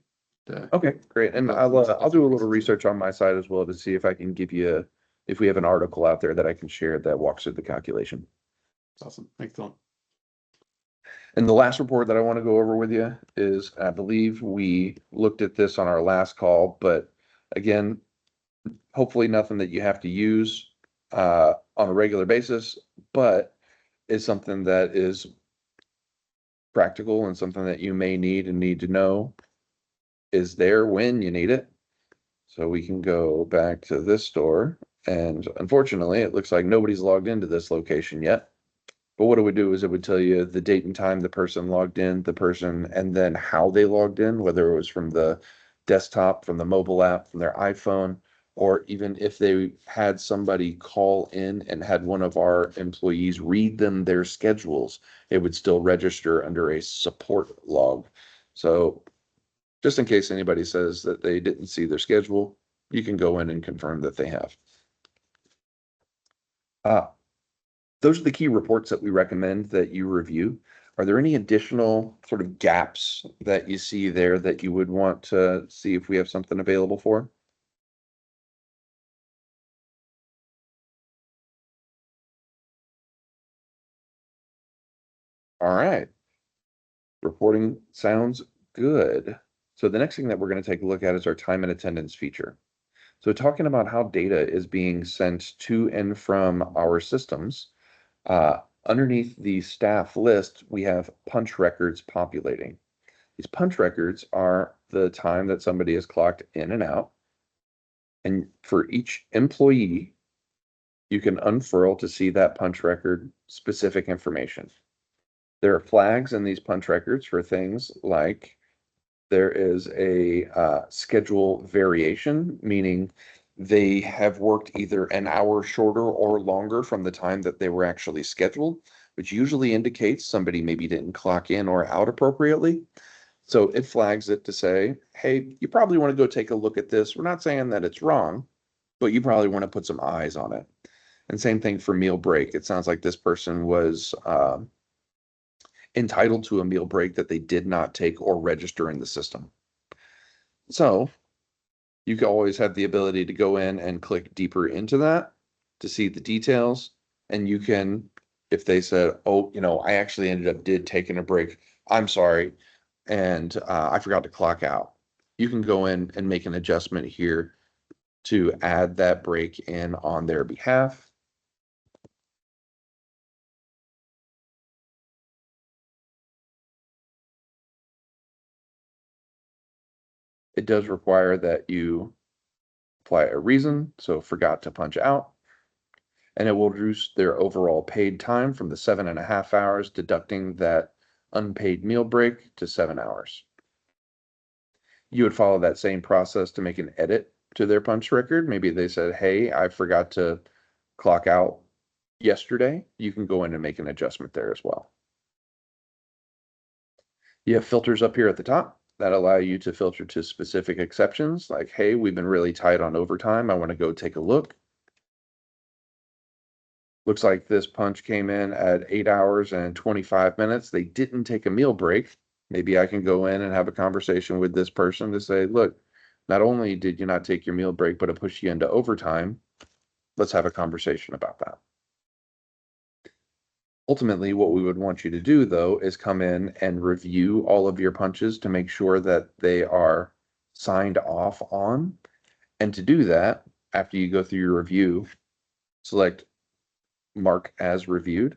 it. Okay, great. And I'll do a little research on my side as well to see if I can give you, if we have an article out there that I can share that walks through the calculation. It's awesome. Thanks, Dylan. And the last report that I want to go over with you is, I believe we looked at this on our last call, but again, hopefully nothing that you have to use on a regular basis, but is something that is practical and something that you may need and need to know is there when you need it. So we can go back to this store, and unfortunately, it looks like nobody's logged into this location yet. But what it would do is it would tell you the date and time the person logged in, the person, and then how they logged in, whether it was from the desktop, from the mobile app, from their iPhone, or even if they had somebody call in and had one of our employees read them their schedules, it would still register under a support log. So just in case anybody says that they didn't see their schedule, you can go in and confirm that they have. Those are the key reports that we recommend that you review. Are there any additional sort of gaps that you see there that you would want to see if we have something available for? All right. Reporting sounds good. So the next thing that we're going to take a look at is our time and attendance feature. So talking about how data is being sent to and from our systems, underneath the staff list, we have punch records populating. These punch records are the time that somebody is clocked in and out. And for each employee, you can unfurl to see that punch record specific information. There are flags in these punch records for things like there is a schedule variation, meaning they have worked either an hour shorter or longer from the time that they were actually scheduled, which usually indicates somebody maybe didn't clock in or out appropriately. So it flags it to say, hey, you probably want to go take a look at this. We're not saying that it's wrong, but you probably want to put some eyes on it. And same thing for meal break. It sounds like this person was entitled to a meal break that they did not take or register in the system. So you can always have the ability to go in and click deeper into that to see the details. And you can, if they said, oh, I actually ended up taking a break. I'm sorry. And I forgot to clock out. You can go in and make an adjustment here to add that break in on their behalf. It does require that you apply a reason, so forgot to punch out, and it will reduce their overall paid time from the 7.5 hours, deducting that unpaid meal break to 7 hours. You would follow that same process to make an edit to their punch record. Maybe they said, hey, I forgot to clock out yesterday. You can go in and make an adjustment there as well. You have filters up here at the top that allow you to filter to specific exceptions, like, hey, we've been really tight on overtime. I want to go take a look. Looks like this punch came in at 8 hours and 25 minutes. They didn't take a meal break. Maybe I can go in and have a conversation with this person to say, look, not only did you not take your meal break, but it pushed you into overtime. Let's have a conversation about that. Ultimately, what we would want you to do, though, is come in and review all of your punches to make sure that they are signed off on. And to do that, after you go through your review, select Mark as reviewed.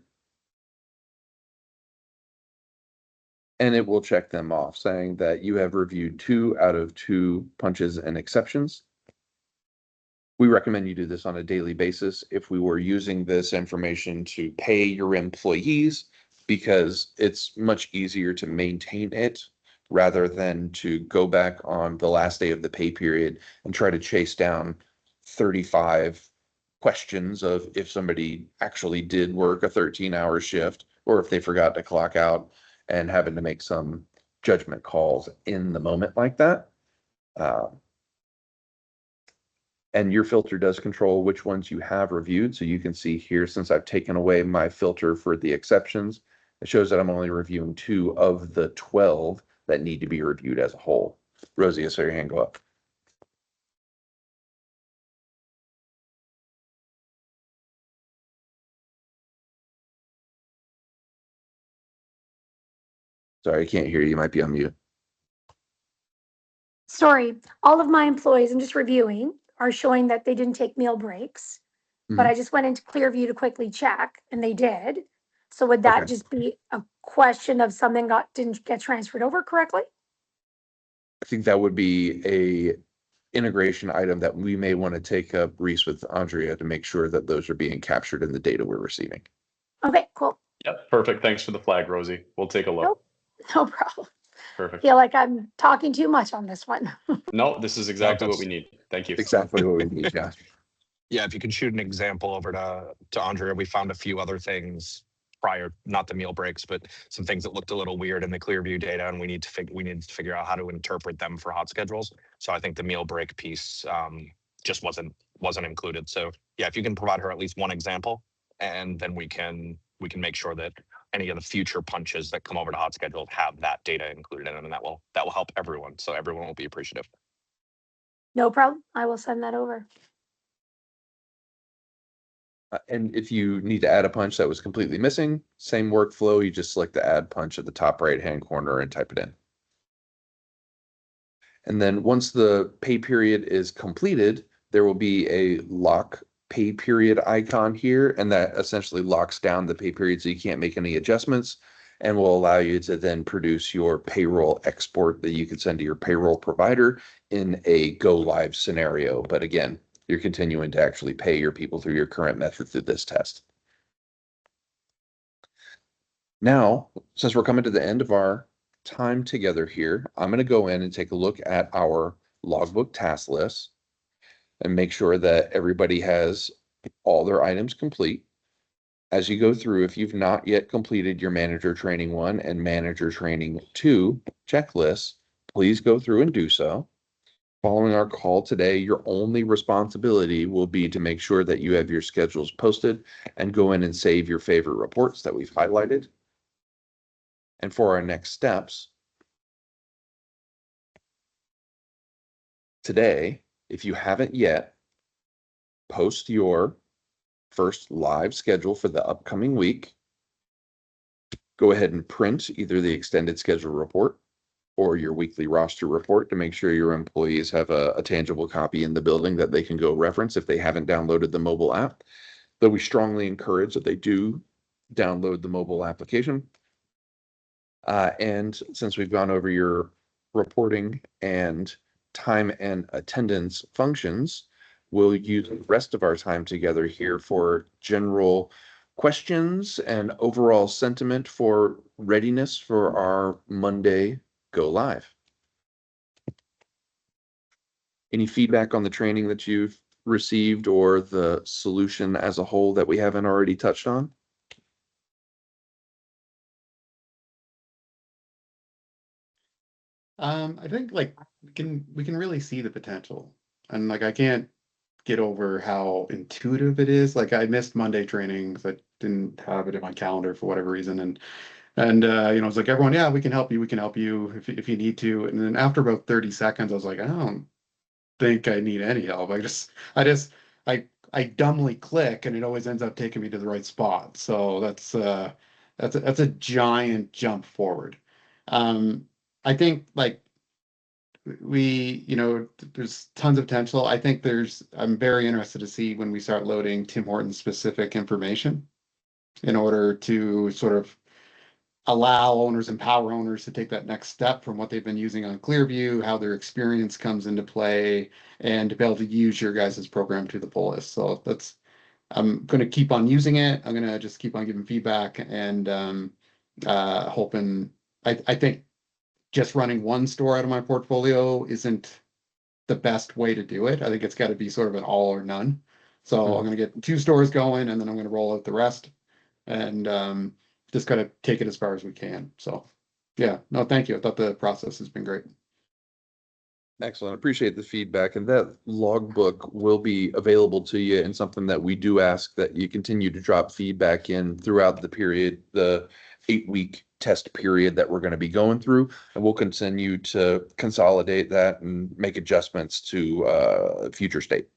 And it will check them off, saying that you have reviewed 2 out of 2 punches and exceptions. We recommend you do this on a daily basis if we were using this information to pay your employees, because it's much easier to maintain it rather than to go back on the last day of the pay period and try to chase down 35 questions of if somebody actually did work a 13-hour shift or if they forgot to clock out, and having to make some judgment calls in the moment like that. And your filter does control which ones you have reviewed. So you can see here, since I've taken away my filter for the exceptions, it shows that I'm only reviewing 2 of the 12 that need to be reviewed as a whole. Rosie, I saw your hand go up. Sorry, I can't hear you. You might be on mute. Sorry, all of my employees, I'm just reviewing, are showing that they didn't take meal breaks. But I just went into Clearview to quickly check, and they did. So would that Okay. just be a question of something didn't get transferred over correctly? I think that would be a integration item that we may want to take up, Reese, with Andrea to make sure that those are being captured in the data we're receiving. Okay, cool. Yep, perfect. Thanks for the flag, Rosie. We'll take a look. Nope. No problem. Perfect. Feel like I'm talking too much on this one. No, this is exactly what that's- we need. Thank you. Exactly what we need, yeah. Yeah, if you can shoot an example over to Andrea, we found a few other things prior, not the meal breaks, but some things that looked a little weird in the Clearview data, and we need to figure out how to interpret them for hot schedules. So I think the meal break piece just wasn't included. So yeah, if you can provide her at least one example, and then we can make sure that any of the future punches that come over to Hot Schedule have that data included in them, and that will help everyone. So everyone will be appreciative. No problem. I will send that over. And if you need to add a punch that was completely missing, same workflow, you just select the add punch at the top right-hand corner and type it in. And then once the pay period is completed, there will be a lock pay period icon here, and that essentially locks down the pay period so you can't make any adjustments, and will allow you to then produce your payroll export that you can send to your payroll provider in a go live scenario. But again, you're continuing to actually pay your people through your current method through this test. Now, since we're coming to the end of our time together here, I'm going to go in and take a look at our logbook task list and make sure that everybody has all their items complete. As you go through, if you've not yet completed your manager training 1 and manager training 2 checklists, please go through and do so. Following our call today, your only responsibility will be to make sure that you have your schedules posted and go in and save your favorite reports that we've highlighted. And for our next steps, today, if you haven't yet, post your first live schedule for the upcoming week. Go ahead and print either the extended schedule report or your weekly roster report to make sure your employees have a tangible copy in the building that they can go reference if they haven't downloaded the mobile app. Though we strongly encourage that they do download the mobile application. And since we've gone over your reporting and time and attendance functions, we'll use the rest of our time together here for general questions and overall sentiment for readiness for our Monday go live. Any feedback on the training that you've received or the solution as a whole that we haven't already touched on? I think like we can really see the potential, and like I can't get over how intuitive it is. Like I missed Monday training because I didn't have it in my calendar for whatever reason, and you know, it's like everyone, yeah, we can help you if you need to. And then after about 30 seconds, I was like, I don't think I need any help. I dumbly click, and it always ends up taking me to the right spot. So that's a giant jump forward. I think like you know, there's tons of potential. I think I'm very interested to see when we start loading Tim Hortons specific information in order to sort of allow owners, empower owners to take that next step from what they've been using on Clearview, how their experience comes into play, and to be able to use your guys' program to the fullest. So I'm going to keep on using it. I'm going to just keep on giving feedback and hoping, I think just running one store out of my portfolio isn't the best way to do it. I think it's got to be sort of an all or none. So I'm going to get 2 stores going, and then I'm going to roll out the rest, and just got to take it as far as we can. So yeah, no, thank you. I thought the process has been great. Excellent. Appreciate the feedback. And that logbook will be available to you, and something that we do ask that you continue to drop feedback in throughout the period, the 8-week test period that we're going to be going through. And we'll continue to consolidate that and make adjustments to future state.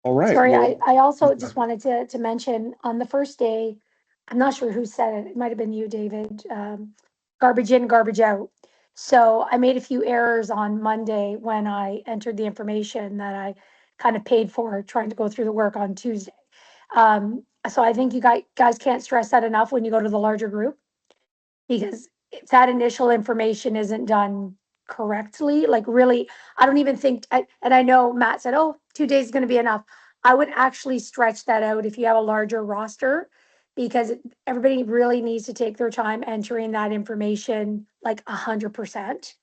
All right. Sorry, well, I also just wanted to mention on the first day, I'm not sure who said it. It might have been you, David. Garbage in, garbage out. So I made a few errors on Monday when I entered the information that I kind of paid for trying to go through the work on Tuesday. So I think you guys can't stress that enough when you go to the larger group, because if that initial information isn't done correctly, like really, I don't even think, and I know Matt said, oh, 2 days is going to be enough. I would actually stretch that out if you have a larger roster, because everybody really needs to take their time entering that information like 100%,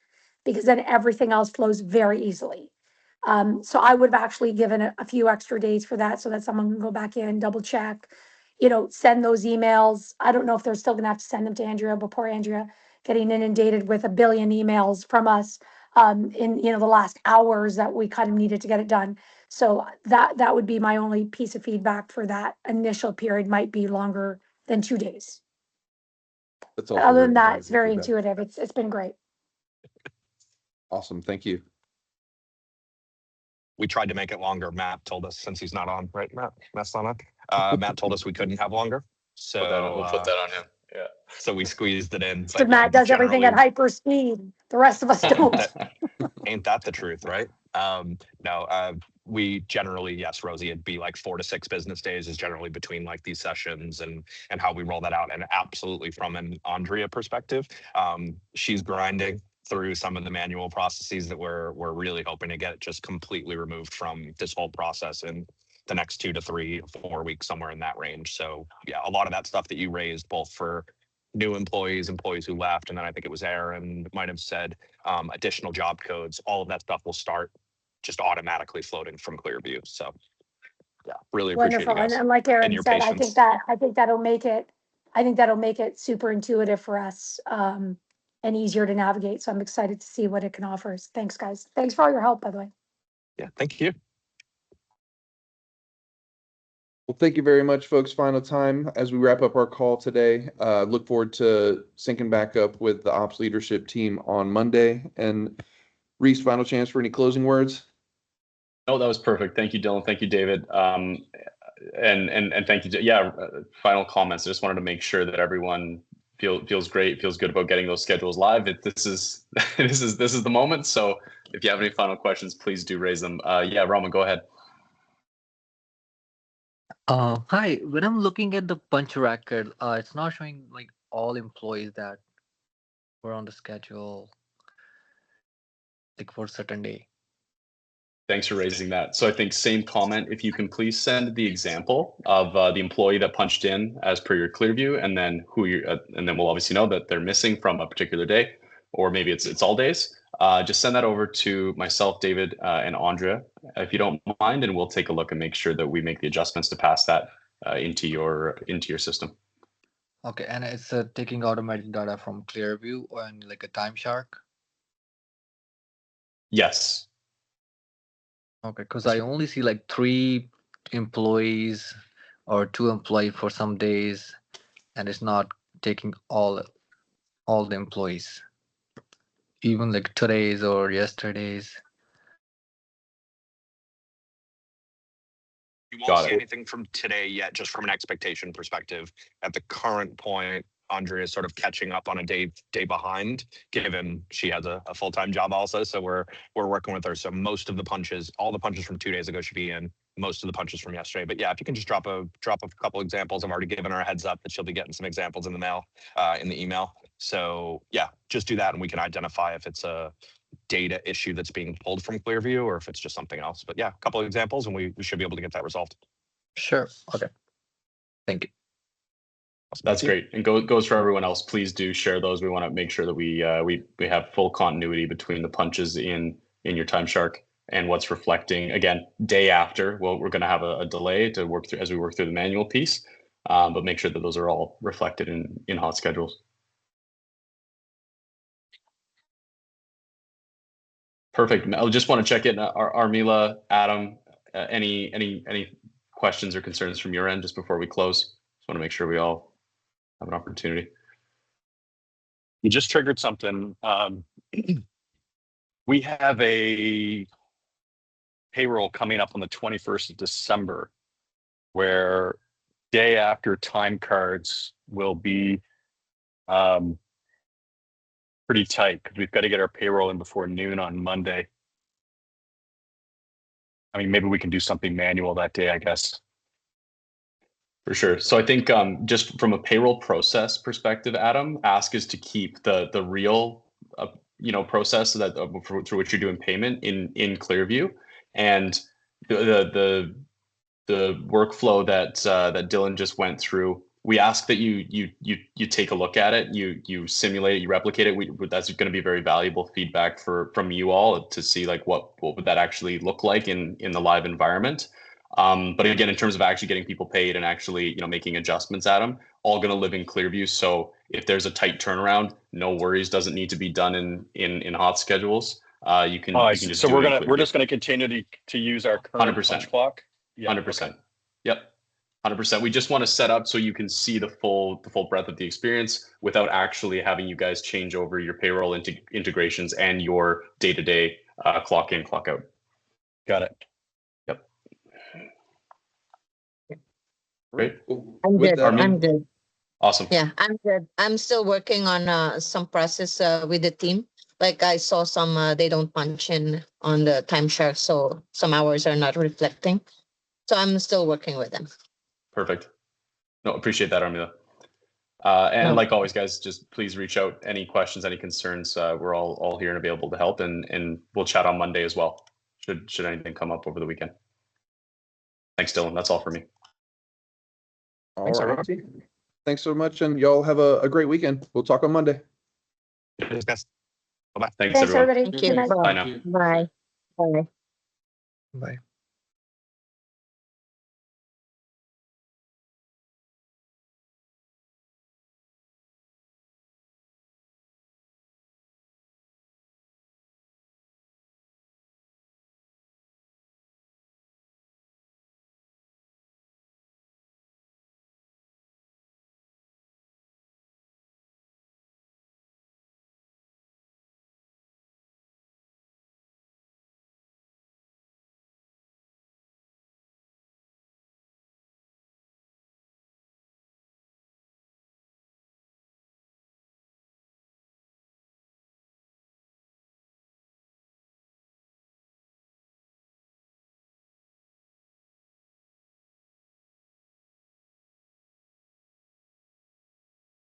because then everything else flows very easily. So I would have actually given a few extra days for that so that someone can go back in, double check, send those emails. I don't know if they're still gonna have to send them to Andrea, but poor Andrea getting inundated with 1 billion emails from us in the last hours that we kind of needed to get it done. So that would be my only piece of feedback for that initial period, might be longer than 2 days. That's But also other than that, very it's good very feedback. intuitive. It's been great. Awesome. Thank you. We tried to make it longer. Matt told us, since he's not on, right, Matt? Matt's not on. Matt told us we couldn't have longer. So We'll put that on him. Yeah. so we squeezed it in. So Matt does everything at hyper speed. The rest of us don't. Ain't that the truth, right? No, we generally, yes, Rosie, it'd be like 4 to 6 business days is generally between like these sessions and how we roll that out. And absolutely from an Andrea perspective, she's grinding through some of the manual processes that we're really hoping to get just completely removed from this whole process in the next 2 to 3, 4 weeks, somewhere in that range. So yeah, a lot of that stuff that you raised, both for new employees who left, and then I think it was Aaron might have said additional job codes, all of that stuff will start just automatically floating from Clearview. So yeah, really appreciate Wonderful. you guys And like Aaron your said, patience. I think that'll make it super intuitive for us, and easier to navigate. So I'm excited to see what it can offer us. Thanks, guys. Thanks for all your help, by the way. Yeah, thank you. Well, thank you very much, folks. Final time as we wrap up our call today. Look forward to syncing back up with the ops leadership team on Monday. And Reese, final chance for any closing words? No, that was perfect. Thank you, Dylan. Thank you, David. And thank you. Yeah. Final comments. I just wanted to make sure that everyone feels great, feels good about getting those schedules live. This is this is the moment. So if you have any final questions, please do raise them. Yeah, Rama, go ahead. Hi, when I'm looking at the punch record, it's not showing like all employees that were on the schedule, like for a certain day. Thanks for raising that. So I think same comment. If you can please send the example of the employee that punched in as per your Clearview, and then and then we'll obviously know that they're missing from a particular day, or maybe it's all days. Just send that over to myself, David, and Andrea, if you don't mind, and we'll take a look and make sure that we make the adjustments to pass that into your system. Okay, and it's taking automatic data from Clearview and like a Timeshark. Yes. Okay, because I only see like 3 employees or 2 employees for some days, and it's not taking all the employees, even like today's or yesterday's. You won't Got see it. anything from today yet, just from an expectation perspective. At the current point, Andrea is sort of catching up on a day behind, given she has a full-time job also. So we're working with her. So most of the punches, all the punches from 2 days ago should be in. Most of the punches from yesterday. But yeah, if you can just drop a couple examples, I've already given her a heads up that she'll be getting some examples in the mail, in the email. So yeah, just do that, and we can identify if it's a data issue that's being pulled from Clearview or if it's just something else. But yeah, a couple of examples, and we should be able to get that resolved. Sure. Okay. Thank you. That's great, and goes for everyone else. Please do share those. We want to make sure that we have full continuity between the punches in your Timeshark and what's reflecting. Again, day after, well, we're going to have a delay to work through as we work through the manual piece, but make sure that those are all reflected in hot schedules. Perfect. I just want to check in. Armila, Adam, any questions or concerns from your end just before we close? Just want to make sure we all have an opportunity. You just triggered something. We have a payroll coming up on the 21st of December, where day after time cards will be pretty tight because we've got to get our payroll in before noon on Monday. I mean, maybe we can do something manual that day, I guess. For sure. So I think just from a payroll process perspective, Adam, ask is to keep the real process that through which you're doing payment in Clearview, and the workflow that Dylan just went through. We ask that you take a look at it, you simulate it, you replicate it. That's going to be very valuable feedback from you all to see like what would that actually look like in the live environment. But again, in terms of actually getting people paid and actually making adjustments at them, all going to live in Clearview. So if there's a tight turnaround, no worries, doesn't need to be done in hot schedules. you can. Oh, I you can see. just So do it we're intuitively. just gonna continue to use our current 100%. punch clock? Yeah, 100%. Yep. 100%. We just want to set up so you can see the full breadth of the experience without actually having you guys change over your payroll integrations and your day-to-day clock in, clock out. Got it. Yep. Great. I'm With good. that, Armin? I'm good. Awesome. Yeah, I'm good. I'm still working on some process with the team. Like I saw some they don't punch in on the timeshare, so some hours are not reflecting. So I'm still working with them. Perfect. No, appreciate that, Armila. And No. like always, guys, just please reach out. Any questions, any concerns, we're all here and available to help, and we'll chat on Monday as well. Should anything come up over the weekend. Thanks, Dylan. That's all for me. All Thanks, everyone. righty. Thanks so much, and y'all have a great weekend. We'll talk on Monday. Cheers, guys. Bye-bye. Thanks, Thanks, everyone. everybody. Thank Good you. night. Bye now. Bye. Bye. Bye.